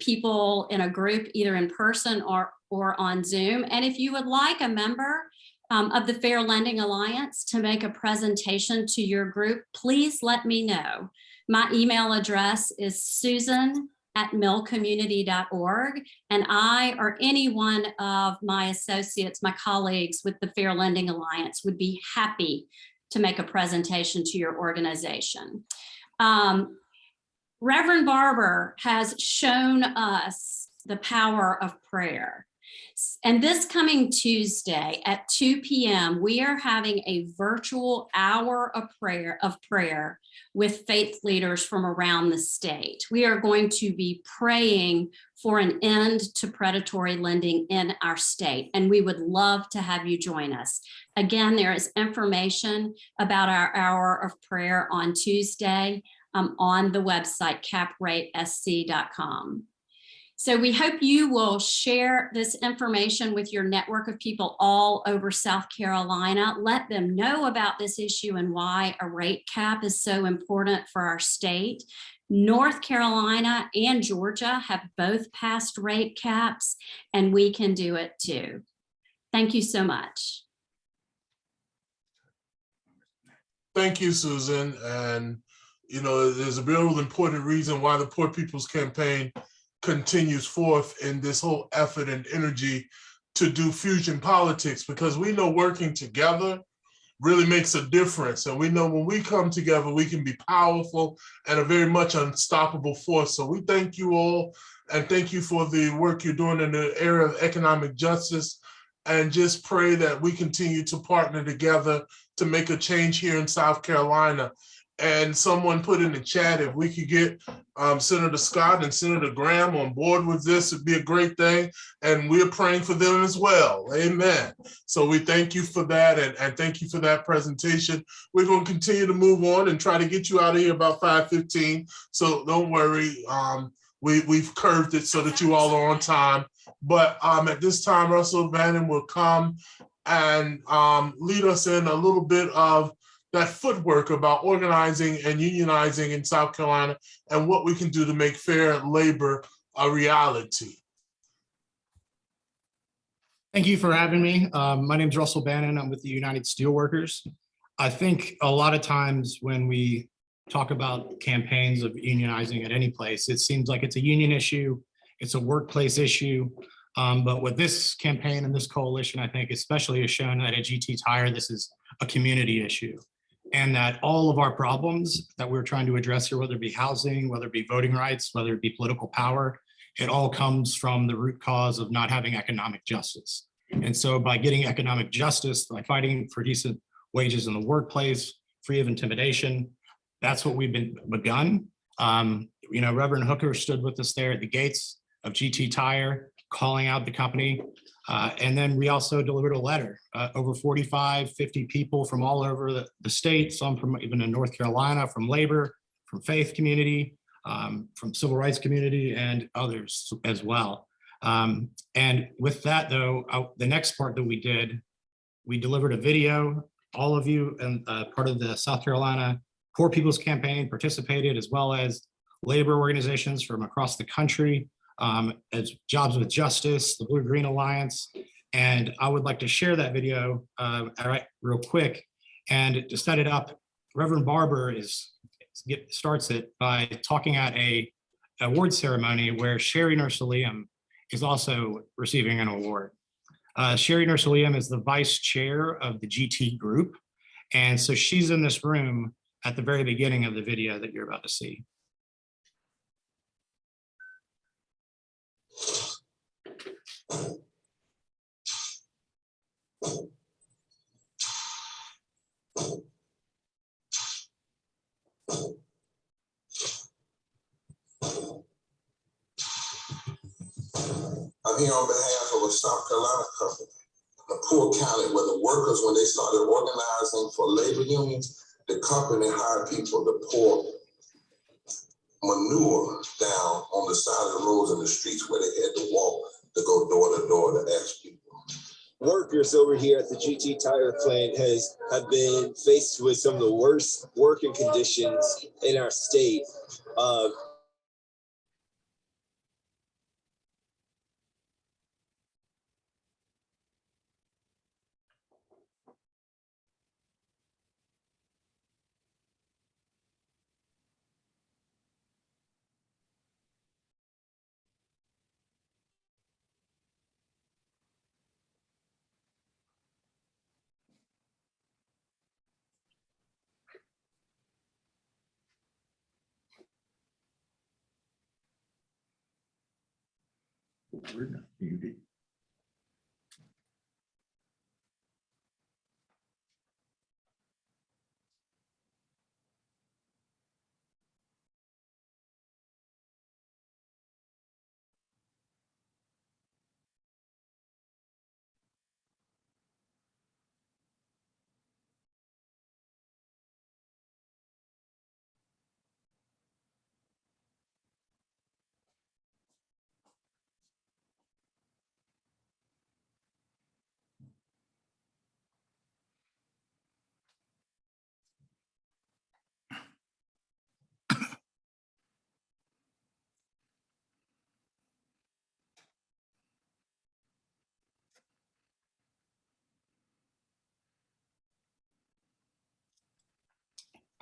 people in a group, either in person or on Zoom. And if you would like a member of the Fair Lending Alliance to make a presentation to your group, please let me know. My email address is susan@millcommunity.org, and I or any one of my associates, my colleagues with the Fair Lending Alliance would be happy to make a presentation to your organization. Reverend Barber has shown us the power of prayer. And this coming Tuesday at 2 p.m., we are having a virtual hour of prayer with faith leaders from around the state. We are going to be praying for an end to predatory lending in our state, and we would love to have you join us. Again, there is information about our hour of prayer on Tuesday on the website capratesc.com. So we hope you will share this information with your network of people all over South Carolina. Let them know about this issue and why a rate cap is so important for our state. North Carolina and Georgia have both passed rate caps, and we can do it too. Thank you so much. Thank you, Susan. And, you know, there's a real important reason why the Poor People's Campaign continues forth in this whole effort and energy to do fusion politics, because we know working together really makes a difference. And we know when we come together, we can be powerful and a very much unstoppable force. So we thank you all, and thank you for the work you're doing in the area of economic justice, and just pray that we continue to partner together to make a change here in South Carolina. And someone put in the chat, if we could get Senator Scott and Senator Graham on board with this, it'd be a great thing. And we're praying for them as well. Amen. So we thank you for that, and thank you for that presentation. We're going to continue to move on and try to get you out of here about 5:15. So don't worry. We've curved it so that you all are on time. But at this time, Russell Bannon will come and lead us in a little bit of that footwork about organizing and unionizing in South Carolina and what we can do to make fair labor a reality. Thank you for having me. My name is Russell Bannon. I'm with the United Steelworkers. I think a lot of times when we talk about campaigns of unionizing at any place, it seems like it's a union issue, it's a workplace issue. But with this campaign and this coalition, I think especially has shown that at GT Tire, this is a community issue. And that all of our problems that we're trying to address here, whether it be housing, whether it be voting rights, whether it be political power, it all comes from the root cause of not having economic justice. And so by getting economic justice, by fighting for decent wages in the workplace, free of intimidation, that's what we've begun. Reverend Hooker stood with us there at the gates of GT Tire, calling out the company. And then we also delivered a letter, over 45, 50 people from all over the state, some from even in North Carolina, from labor, from faith community, from civil rights community, and others as well. And with that though, the next part that we did, we delivered a video. All of you and part of the South Carolina Poor People's Campaign participated, as well as labor organizations from across the country, as Jobs with Justice, the Blue Green Alliance. And I would like to share that video real quick. And to set it up, Reverend Barber starts it by talking at a award ceremony where Sherry Nurse-Liam is also receiving an award. Sherry Nurse-Liam is the vice chair of the GT group. And so she's in this room at the very beginning of the video that you're about to see. I'm here on behalf of a South Carolina company, a poor county, where the workers, when they started organizing for labor unions, the company hired people to pour manure down on the side of the roads and the streets where they had to walk to go door to door to ask people. Workers over here at the GT Tire plant have been faced with some of the worst working conditions in our state. We're not muted.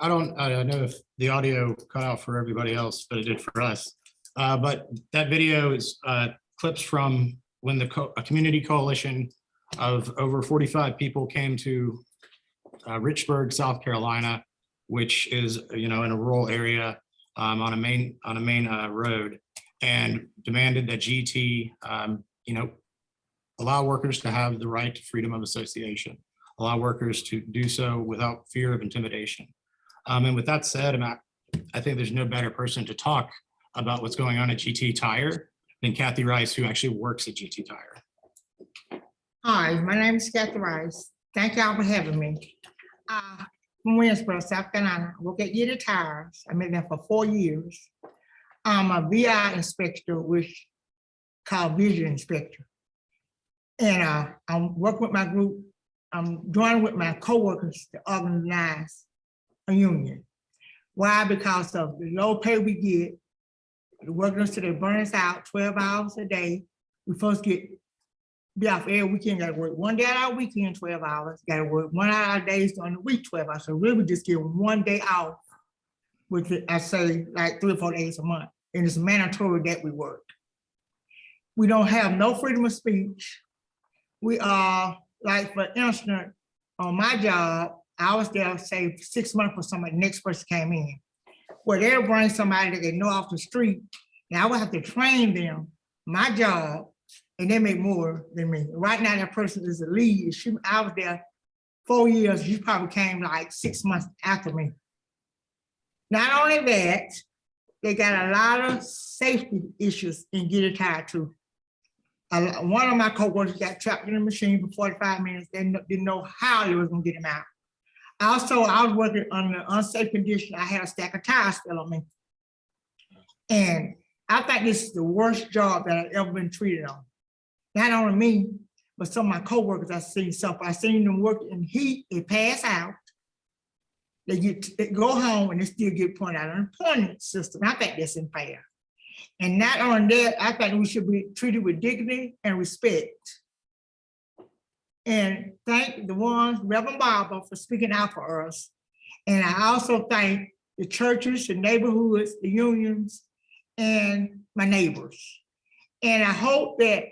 I don't know if the audio cut out for everybody else, but it did for us. But that video is clips from when a community coalition of over 45 people came to Richburg, South Carolina, which is in a rural area on a main road, and demanded that GT allow workers to have the right to freedom of association, allow workers to do so without fear of intimidation. And with that said, I think there's no better person to talk about what's going on at GT Tire than Kathy Rice, who actually works at GT Tire. Hi, my name is Kathy Rice. Thank y'all for having me. From Winsboro, South Carolina. I work at GT Tires. I've been there for 4 years. I'm a VI inspector, which called visual inspector. And I'm working with my group. I'm joining with my coworkers to organize a union. Why? Because of the low pay we get, the workers till they burn us out 12 hours a day. We supposed to be off every weekend, gotta work 1 day out of our weekend, 12 hours, gotta work 1 hour our days during the week, 12 hours. So really just get 1 day off, which I say like 3 or 4 days a month. And it's mandatory that we work. We don't have no freedom of speech. We are, like for instance, on my job, I was there, say 6 months for somebody, the next person came in. Well, they'll bring somebody that they know off the street, and I would have to train them, my job, and they make more than me. Right now, that person is a lead. I was there 4 years, she probably came like 6 months after me. Not only that, they got a lot of safety issues in GT Tire too. One of my coworkers got trapped in the machine for 45 minutes. They didn't know how they was gonna get him out. Also, I was working under unsafe condition. I had a stack of tires fell on me. And I think this is the worst job that I've ever been treated on. Not only me, but some of my coworkers I've seen suffer. I've seen them work in heat, they pass out. They go home and they still get pointed out on the employment system. I think that's unfair. And not only that, I think we should be treated with dignity and respect. And thank the ones, Reverend Barber, for speaking out for us. And I also thank the churches, the neighborhoods, the unions, and my neighbors. And I hope that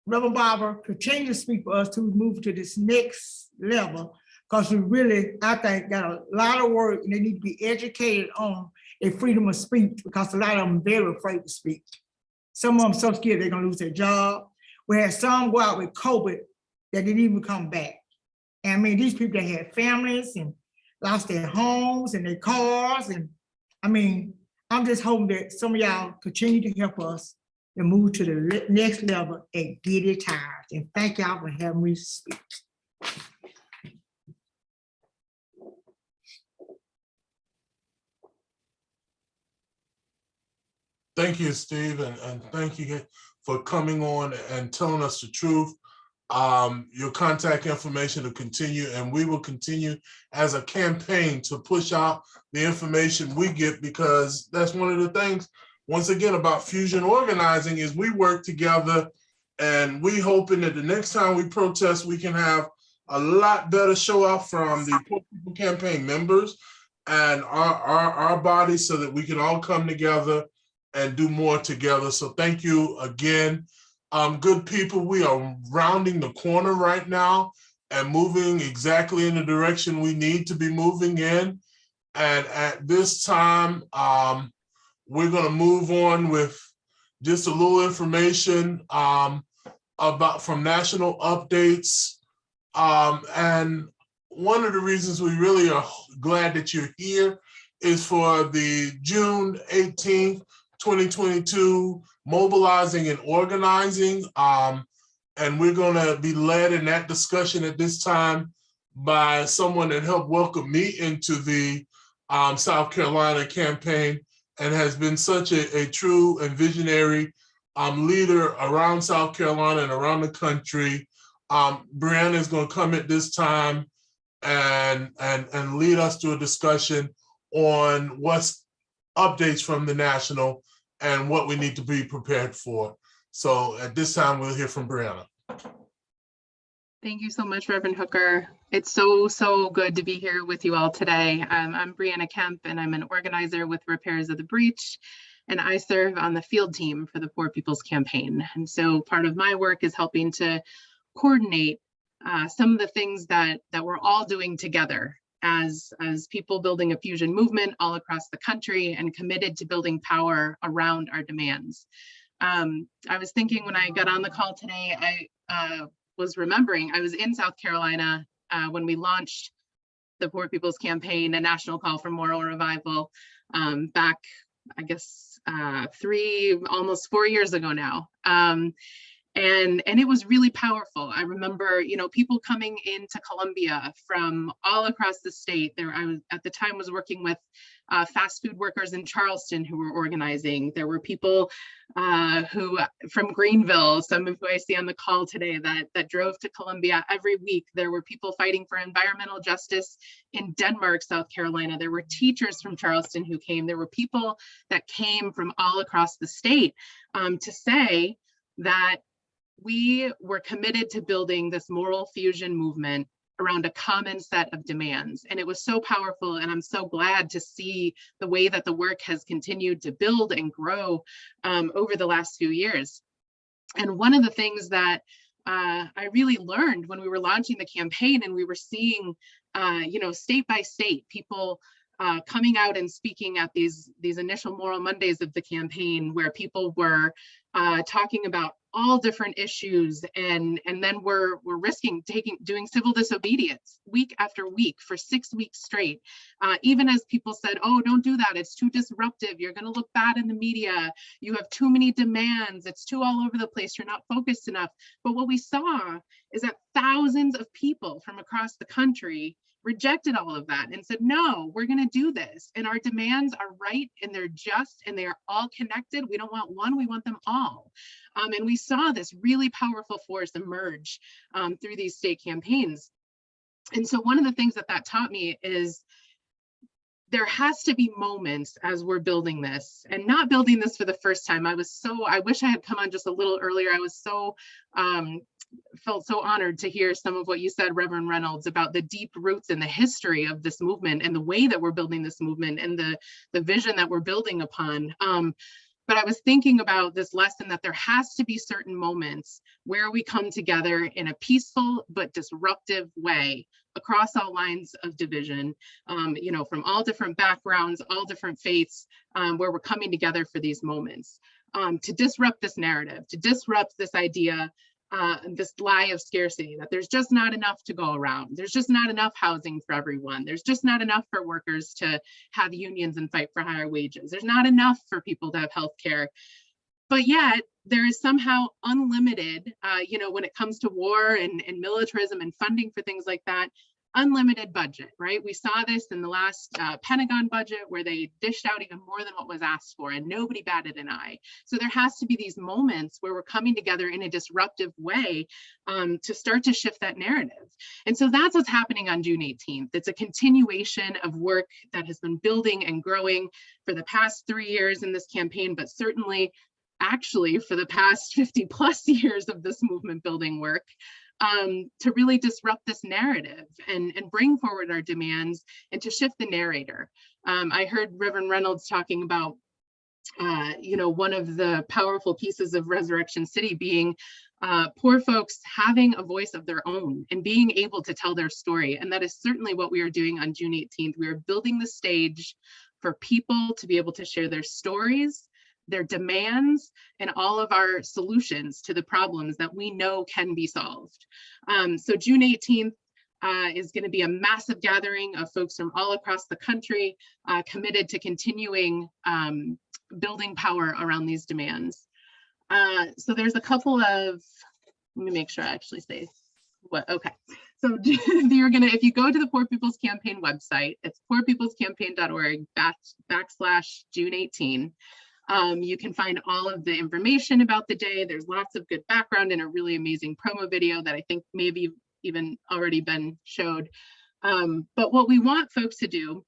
Reverend Barber continue to speak for us to move to this next level, because we really, I think, got a lot of work and they need to be educated on a freedom of speech, because a lot of them are very afraid to speak. Some of them so scared they're gonna lose their job. We had some go out with COVID that didn't even come back. And I mean, these people that had families and lost their homes and their cars. And I mean, I'm just hoping that some of y'all continue to help us and move to the next level at GT Tire. And thank y'all for having me speak. Thank you, Steve, and thank you for coming on and telling us the truth. Your contact information will continue, and we will continue as a campaign to push out the information we get, because that's one of the things, once again, about fusion organizing is we work together, and we hoping that the next time we protest, we can have a lot better show up from the Poor People Campaign members and our bodies, so that we can all come together and do more together. So thank you again. Good people, we are rounding the corner right now and moving exactly in the direction we need to be moving in. And at this time, we're gonna move on with just a little information about from national updates. And one of the reasons we really are glad that you're here is for the June 18th, 2022 mobilizing and organizing. And we're gonna be led in that discussion at this time by someone that helped welcome me into the South Carolina campaign and has been such a true and visionary leader around South Carolina and around the country. Brianna is gonna come at this time and lead us to a discussion on what's updates from the national and what we need to be prepared for. So at this time, we'll hear from Brianna. Thank you so much, Reverend Hooker. It's so good to be here with you all today. I'm Brianna Kemp, and I'm an organizer with Repairs of the Breach, and I serve on the field team for the Poor People's Campaign. And so part of my work is helping to coordinate some of the things that we're all doing together as people building a fusion movement all across the country and committed to building power around our demands. I was thinking when I got on the call today, I was remembering I was in South Carolina when we launched the Poor People's Campaign, a national call for moral revival, back, I guess, almost 4 years ago now. And it was really powerful. I remember, you know, people coming into Columbia from all across the state. I was at the time was working with fast food workers in Charleston who were organizing. There were people who from Greenville, some of who I see on the call today, that drove to Columbia every week. There were people fighting for environmental justice in Denmark, South Carolina. There were teachers from Charleston who came. There were people that came from all across the state to say that we were committed to building this moral fusion movement around a common set of demands. And it was so powerful. And I'm so glad to see the way that the work has continued to build and grow over the last few years. And one of the things that I really learned when we were launching the campaign and we were seeing, you know, state by state, people coming out and speaking at these initial Moral Mondays of the campaign, where people were talking about all different issues, and then we're risking doing civil disobedience week after week for 6 weeks straight. Even as people said, oh, don't do that, it's too disruptive, you're going to look bad in the media, you have too many demands, it's too all over the place, you're not focused enough. But what we saw is that thousands of people from across the country rejected all of that and said, no, we're going to do this. And our demands are right, and they're just, and they are all connected. We don't want one, we want them all. And we saw this really powerful force emerge through these state campaigns. And so one of the things that taught me is there has to be moments as we're building this, and not building this for the first time. I wish I had come on just a little earlier. I was so, felt so honored to hear some of what you said, Reverend Reynolds, about the deep roots and the history of this movement and the way that we're building this movement and the vision that we're building upon. But I was thinking about this lesson that there has to be certain moments where we come together in a peaceful but disruptive way across all lines of division, you know, from all different backgrounds, all different faiths, where we're coming together for these moments to disrupt this narrative, to disrupt this idea, this lie of scarcity, that there's just not enough to go around. There's just not enough housing for everyone. There's just not enough for workers to have unions and fight for higher wages. There's not enough for people to have health care. But yet there is somehow unlimited, you know, when it comes to war and militarism and funding for things like that, unlimited budget, right? We saw this in the last Pentagon budget, where they dished out even more than what was asked for, and nobody batted an eye. So there has to be these moments where we're coming together in a disruptive way to start to shift that narrative. And so that's what's happening on June 18th. It's a continuation of work that has been building and growing for the past 3 years in this campaign, but certainly actually for the past 50 plus years of this movement building work. To really disrupt this narrative and bring forward our demands and to shift the narrator. I heard Reverend Reynolds talking about, you know, one of the powerful pieces of Resurrection City being poor folks having a voice of their own and being able to tell their story. And that is certainly what we are doing on June 18th. We are building the stage for people to be able to share their stories, their demands, and all of our solutions to the problems that we know can be solved. So June 18th is going to be a massive gathering of folks from all across the country committed to continuing building power around these demands. So there's a couple of, let me make sure I actually say what, okay. So you're gonna, if you go to the Poor People's Campaign website, it's poorpeoplescampaign.org/June 18. You can find all of the information about the day. There's lots of good background and a really amazing promo video that I think maybe even already been showed. But what we want folks to do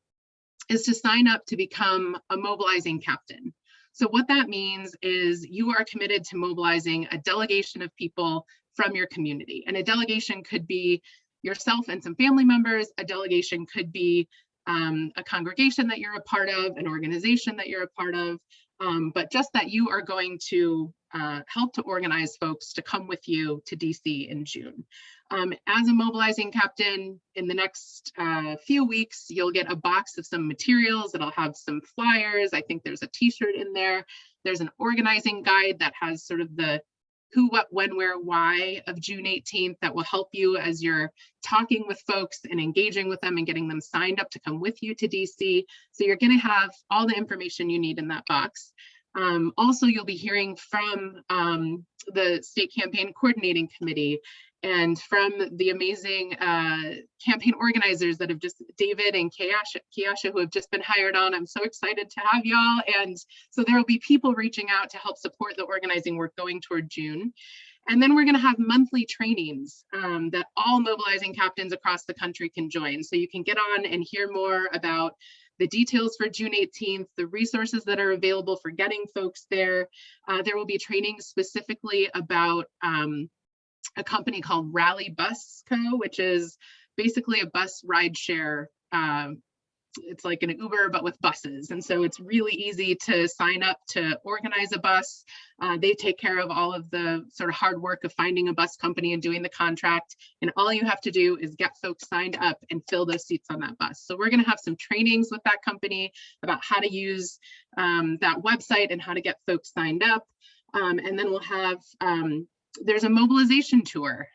is to sign up to become a mobilizing captain. So what that means is you are committed to mobilizing a delegation of people from your community. And a delegation could be yourself and some family members. A delegation could be a congregation that you're a part of, an organization that you're a part of. But just that you are going to help to organize folks to come with you to DC in June. As a mobilizing captain, in the next few weeks, you'll get a box of some materials. It'll have some flyers. I think there's a t-shirt in there. There's an organizing guide that has sort of the who, what, when, where, why of June 18th that will help you as you're talking with folks and engaging with them and getting them signed up to come with you to DC. So you're going to have all the information you need in that box. Also, you'll be hearing from the State Campaign Coordinating Committee and from the amazing campaign organizers that have just, David and Kiasha, who have just been hired on. I'm so excited to have y'all. And so there will be people reaching out to help support the organizing work going toward June. And then we're going to have monthly trainings that all mobilizing captains across the country can join. So you can get on and hear more about the details for June 18th, the resources that are available for getting folks there. There will be training specifically about a company called Rally Bus Co., which is basically a bus ride share. It's like an Uber, but with buses. And so it's really easy to sign up to organize a bus. They take care of all of the sort of hard work of finding a bus company and doing the contract. And all you have to do is get folks signed up and fill those seats on that bus. So we're going to have some trainings with that company about how to use that website and how to get folks signed up. And then we'll have, there's a mobilization tour.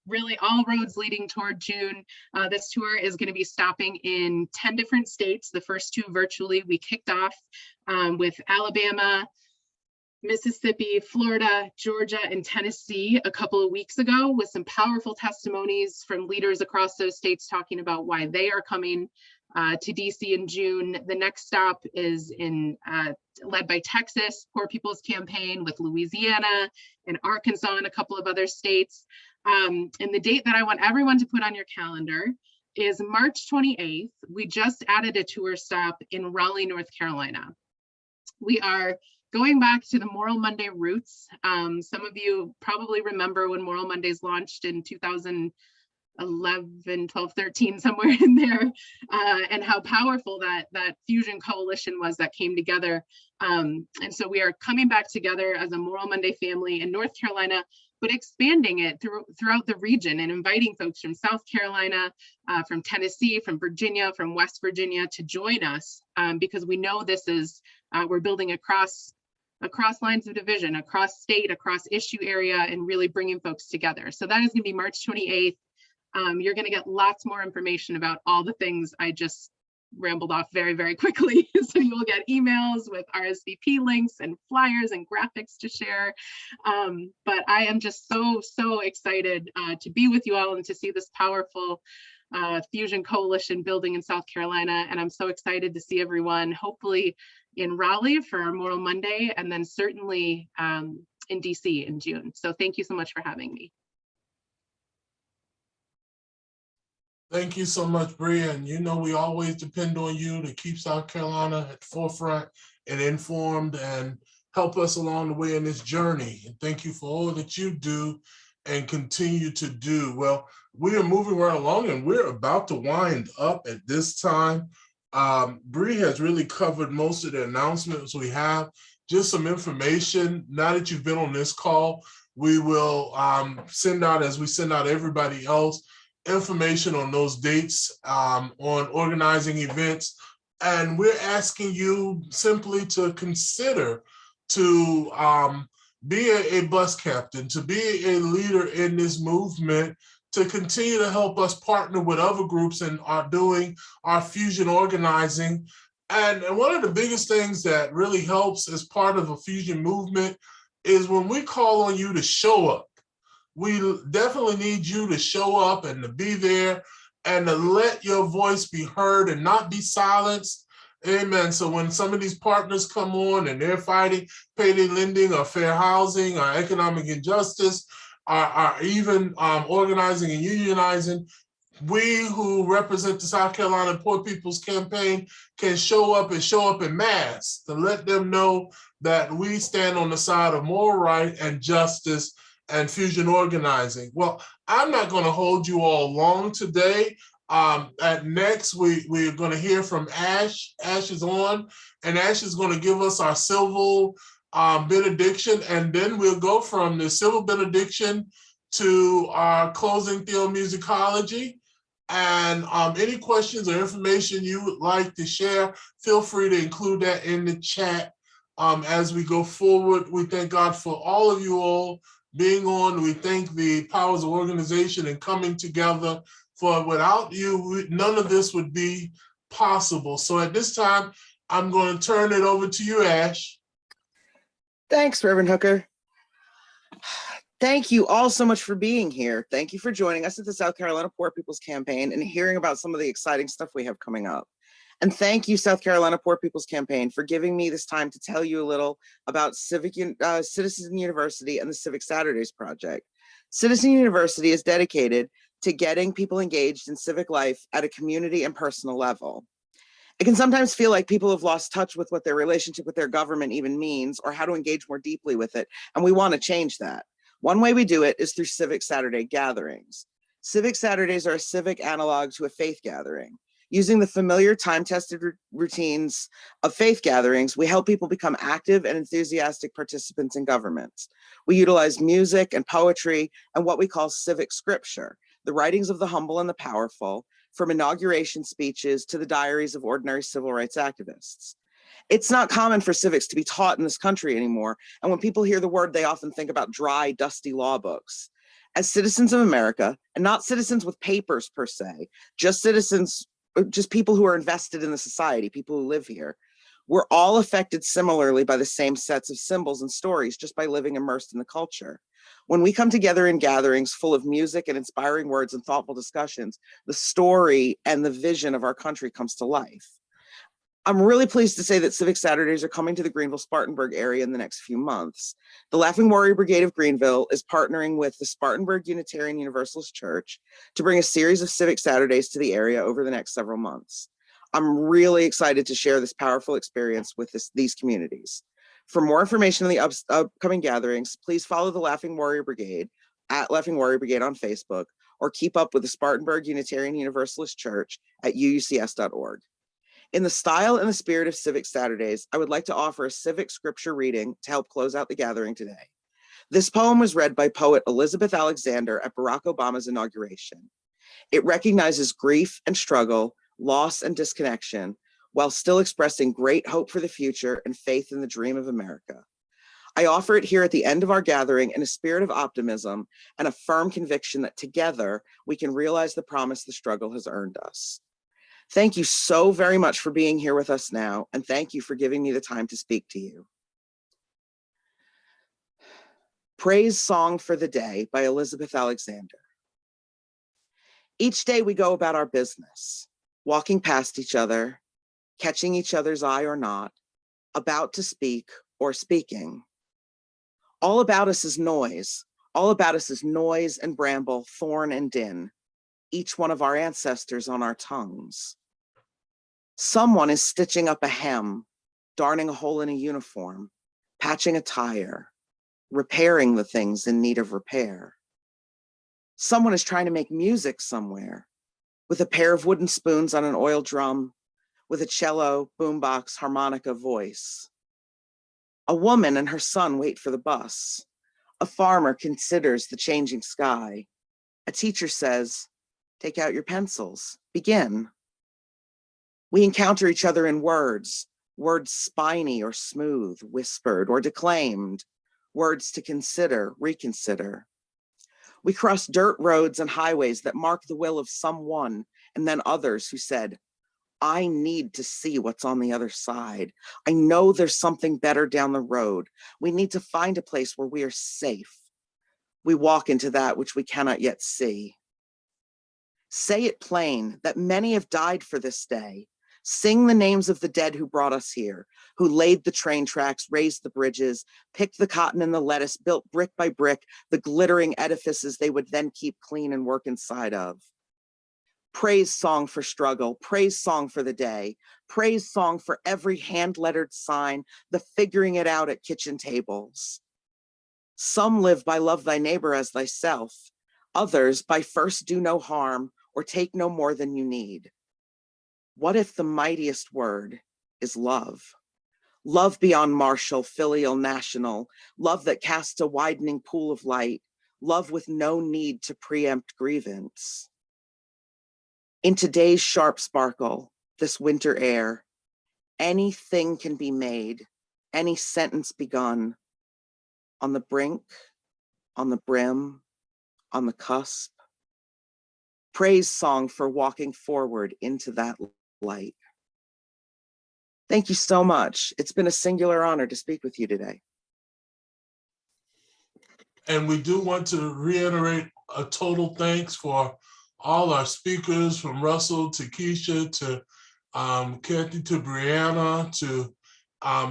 Really all roads leading toward June. This tour is going to be stopping in 10 different states. The first 2 virtually. We kicked off with Alabama, Mississippi, Florida, Georgia, and Tennessee a couple of weeks ago with some powerful testimonies from leaders across those states talking about why they are coming to DC in June. The next stop is in led by Texas, Poor People's Campaign, with Louisiana and Arkansas and a couple of other states. And the date that I want everyone to put on your calendar is March 28th. We just added a tour stop in Raleigh, North Carolina. We are going back to the Moral Monday roots. Some of you probably remember when Moral Mondays launched in 2011, 12, 13, somewhere in there, and how powerful that fusion coalition was that came together. And so we are coming back together as a Moral Monday family in North Carolina, but expanding it throughout the region and inviting folks from South Carolina, from Tennessee, from Virginia, from West Virginia to join us, because we know this is, we're building across lines of division, across state, across issue area, and really bringing folks together. So that is going to be March 28th. You're going to get lots more information about all the things I just rambled off very, very quickly. So you'll get emails with RSVP links and flyers and graphics to share. But I am just so excited to be with you all and to see this powerful fusion coalition building in South Carolina. And I'm so excited to see everyone hopefully in Raleigh for our Moral Monday, and then certainly in DC in June. So thank you so much for having me. Thank you so much, Bria. And you know, we always depend on you to keep South Carolina at the forefront and informed and help us along the way in this journey. And thank you for all that you do and continue to do. Well, we are moving right along and we're about to wind up at this time. Bria has really covered most of the announcements we have. Just some information. Now that you've been on this call, we will send out, as we send out everybody else, information on those dates, on organizing events. And we're asking you simply to consider to be a bus captain, to be a leader in this movement, to continue to help us partner with other groups and are doing our fusion organizing. And one of the biggest things that really helps as part of a fusion movement is when we call on you to show up. We definitely need you to show up and to be there and to let your voice be heard and not be silenced. Amen. So when some of these partners come on and they're fighting payday lending or fair housing or economic injustice, are even organizing and unionizing, we who represent the South Carolina Poor People's Campaign can show up in mass to let them know that we stand on the side of moral right and justice and fusion organizing. Well, I'm not going to hold you all long today. Next, we're going to hear from Ash. Ash is on, and Ash is going to give us our civil benediction, and then we'll go from the civil benediction to our closing theomusicology. And any questions or information you would like to share, feel free to include that in the chat as we go forward. We thank God for all of you all being on. We thank the powers of organization and coming together, for without you, none of this would be possible. So at this time, I'm going to turn it over to you, Ash. Thanks, Reverend Hooker. Thank you all so much for being here. Thank you for joining us at the South Carolina Poor People's Campaign and hearing about some of the exciting stuff we have coming up. And thank you, South Carolina Poor People's Campaign, for giving me this time to tell you a little about Citizen University and the Civic Saturdays project. Citizen University is dedicated to getting people engaged in civic life at a community and personal level. It can sometimes feel like people have lost touch with what their relationship with their government even means, or how to engage more deeply with it, and we want to change that. One way we do it is through Civic Saturday gatherings. Civic Saturdays are a civic analog to a faith gathering. Using the familiar time-tested routines of faith gatherings, we help people become active and enthusiastic participants in governments. We utilize music and poetry and what we call civic scripture, the writings of the humble and the powerful, from inauguration speeches to the diaries of ordinary civil rights activists. It's not common for civics to be taught in this country anymore, and when people hear the word, they often think about dry, dusty law books. As citizens of America, and not citizens with papers per se, just citizens, just people who are invested in the society, people who live here, we're all affected similarly by the same sets of symbols and stories just by living immersed in the culture. When we come together in gatherings full of music and inspiring words and thoughtful discussions, the story and the vision of our country comes to life. I'm really pleased to say that Civic Saturdays are coming to the Greenville-Spartanburg area in the next few months. The Laughing Warrior Brigade of Greenville is partnering with the Spartanburg Unitarian Universalist Church to bring a series of Civic Saturdays to the area over the next several months. I'm really excited to share this powerful experience with these communities. For more information on the upcoming gatherings, please follow the Laughing Warrior Brigade at Laughing Warrior Brigade on Facebook, or keep up with the Spartanburg Unitarian Universalist Church at uucs.org. In the style and the spirit of Civic Saturdays, I would like to offer a civic scripture reading to help close out the gathering today. This poem was read by poet Elizabeth Alexander at Barack Obama's inauguration. It recognizes grief and struggle, loss and disconnection, while still expressing great hope for the future and faith in the dream of America. I offer it here at the end of our gathering in a spirit of optimism and a firm conviction that together we can realize the promise the struggle has earned us. Thank you so very much for being here with us now, and thank you for giving me the time to speak to you. Praise Song for the Day by Elizabeth Alexander. Each day we go about our business, walking past each other, catching each other's eye or not, about to speak or speaking. All about us is noise. All about us is noise and bramble, thorn and din, each one of our ancestors on our tongues. Someone is stitching up a hem, darning a hole in a uniform, patching a tire, repairing the things in need of repair. Someone is trying to make music somewhere, with a pair of wooden spoons on an oil drum, with a cello, boombox, harmonica, voice. A woman and her son wait for the bus. A farmer considers the changing sky. A teacher says, "Take out your pencils, begin." We encounter each other in words, words spiny or smooth, whispered or declaimed, words to consider, reconsider. We cross dirt roads and highways that mark the will of someone, and then others who said, "I need to see what's on the other side. I know there's something better down the road. We need to find a place where we are safe." We walk into that which we cannot yet see. Say it plain that many have died for this day. Sing the names of the dead who brought us here, who laid the train tracks, raised the bridges, picked the cotton and the lettuce, built brick by brick the glittering edifices they would then keep clean and work inside of. Praise song for struggle, praise song for the day, praise song for every hand-lettered sign, the figuring it out at kitchen tables. Some live by love thy neighbor as thyself, others by first do no harm or take no more than you need. What if the mightiest word is love? Love beyond martial, filial, national, love that casts a widening pool of light, love with no need to preempt grievance. In today's sharp sparkle, this winter air, anything can be made, any sentence begun, on the brink, on the brim, on the cusp. Praise song for walking forward into that light. Thank you so much. It's been a singular honor to speak with you today. And we do want to reiterate a total thanks for all our speakers, from Russell to Kiasha to Kathy to Brianna to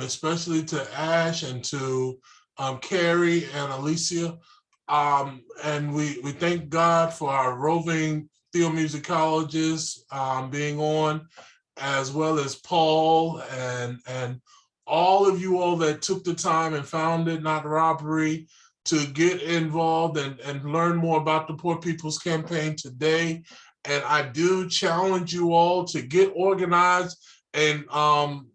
especially to Ash and to Carrie and Alicia. And we thank God for our roving theomusicologists being on, as well as Paul and all of you all that took the time and found it not robbery to get involved and learn more about the Poor People's Campaign today. And I do challenge you all to get organized. And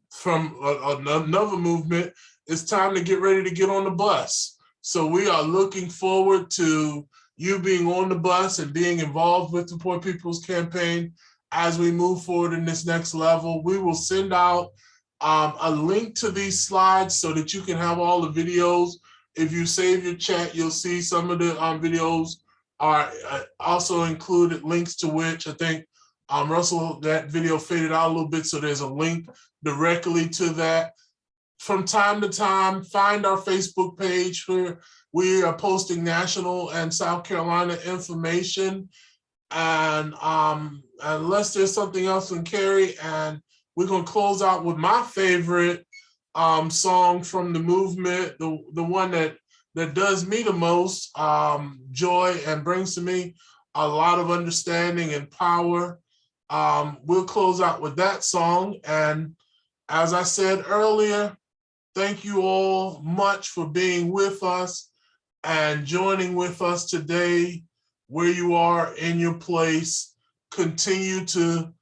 from another movement, it's time to get ready to get on the bus. So we are looking forward to you being on the bus and being involved with the Poor People's Campaign as we move forward in this next level. We will send out a link to these slides so that you can have all the videos. If you save your chat, you'll see some of the videos are also included, links to which I think, Russell, that video faded out a little bit, so there's a link directly to that. From time to time, find our Facebook page where we are posting national and South Carolina information. And unless there's something else from Carrie, and we're gonna close out with my favorite song from the movement, the one that does me the most joy and brings to me a lot of understanding and power. We'll close out with that song. And as I said earlier, thank you all much for being with us and joining with us today where you are in your place. Continue to,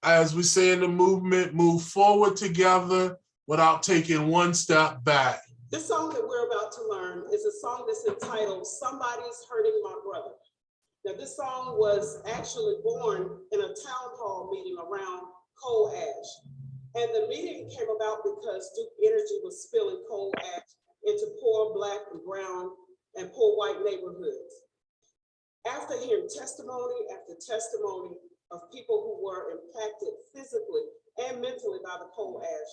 as we say in the movement, move forward together without taking one step back. This song that we're about to learn is a song that's entitled "Somebody's Hurting My Brother." Now, this song was actually born in a town hall meeting around coal ash. And the meeting came about because Duke Energy was spilling coal ash into poor Black and brown and poor white neighborhoods. After hearing testimony after testimony of people who were impacted physically and mentally by the coal ash,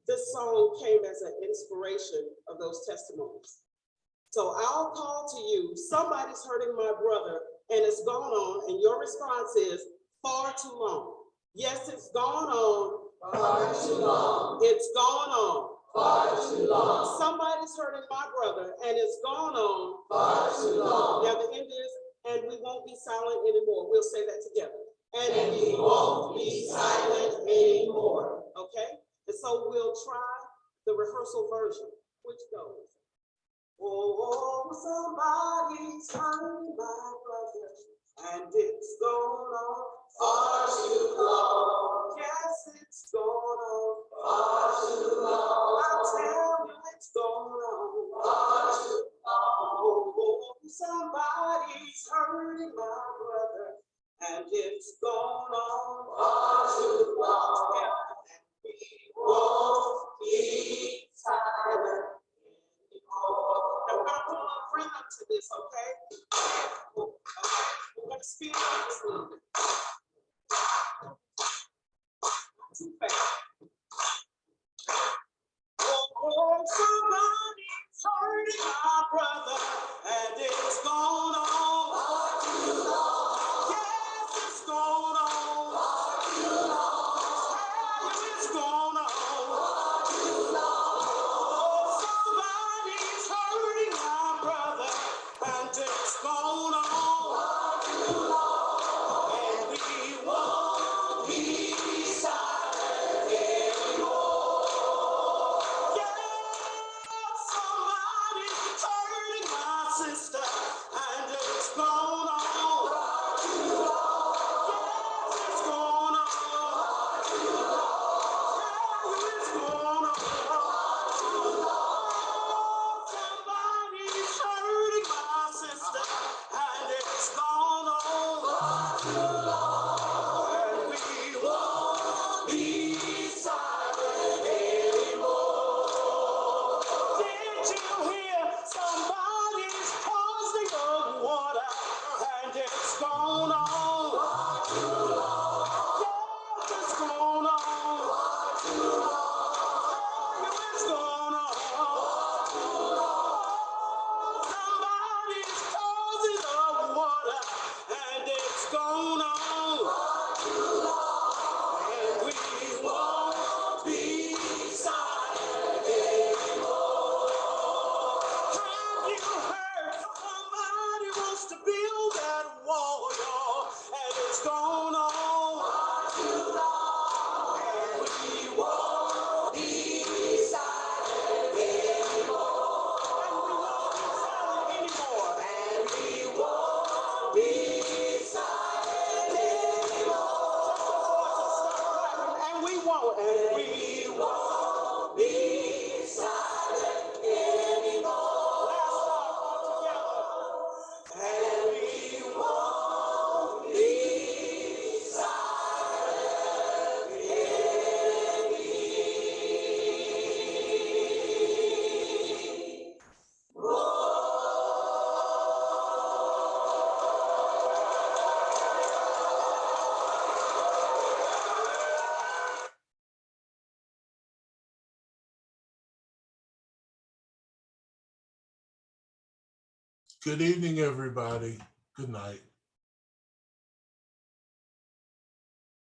this song came as an inspiration of those testimonies. So I'll call to you, somebody's hurting my brother, and it's gone on, and your response is far too long. Yes, it's gone on. Far too long. It's gone on. Far too long. Somebody's hurting my brother, and it's gone on. Far too long. Now the end is, and we won't be silent anymore. We'll say that together. And we won't be silent anymore. Okay? And so we'll try the rehearsal version, which goes, oh, somebody's hurting my brother, and it's gone on far too long. Yes, it's gone on far too long. I tell you, it's gone on far too long. Oh, somebody's hurting my brother, and it's gone on far too long. And we won't be silent anymore. And we're gonna put a little rhythm to this, okay? We're gonna speed up this a little bit. Too fast. Oh, somebody's hurting my brother, and it's gone on far too long. Yes, it's gone on far too long. Hey, it's gone on far too long. Oh, somebody's hurting my brother, and it's gone on far too long. And we won't be silent anymore. Somebody's hurting my sister, and it's gone on far too long. Yes, it's gone on far too long. It's gone on far too long. Somebody's hurting my sister, and it's gone on far too long. And we won't be silent anymore. Did you hear? Somebody's causing on, and we won't be silent anymore. Last time, all together. And we won't be silent anymore. Good evening, everybody. Good night.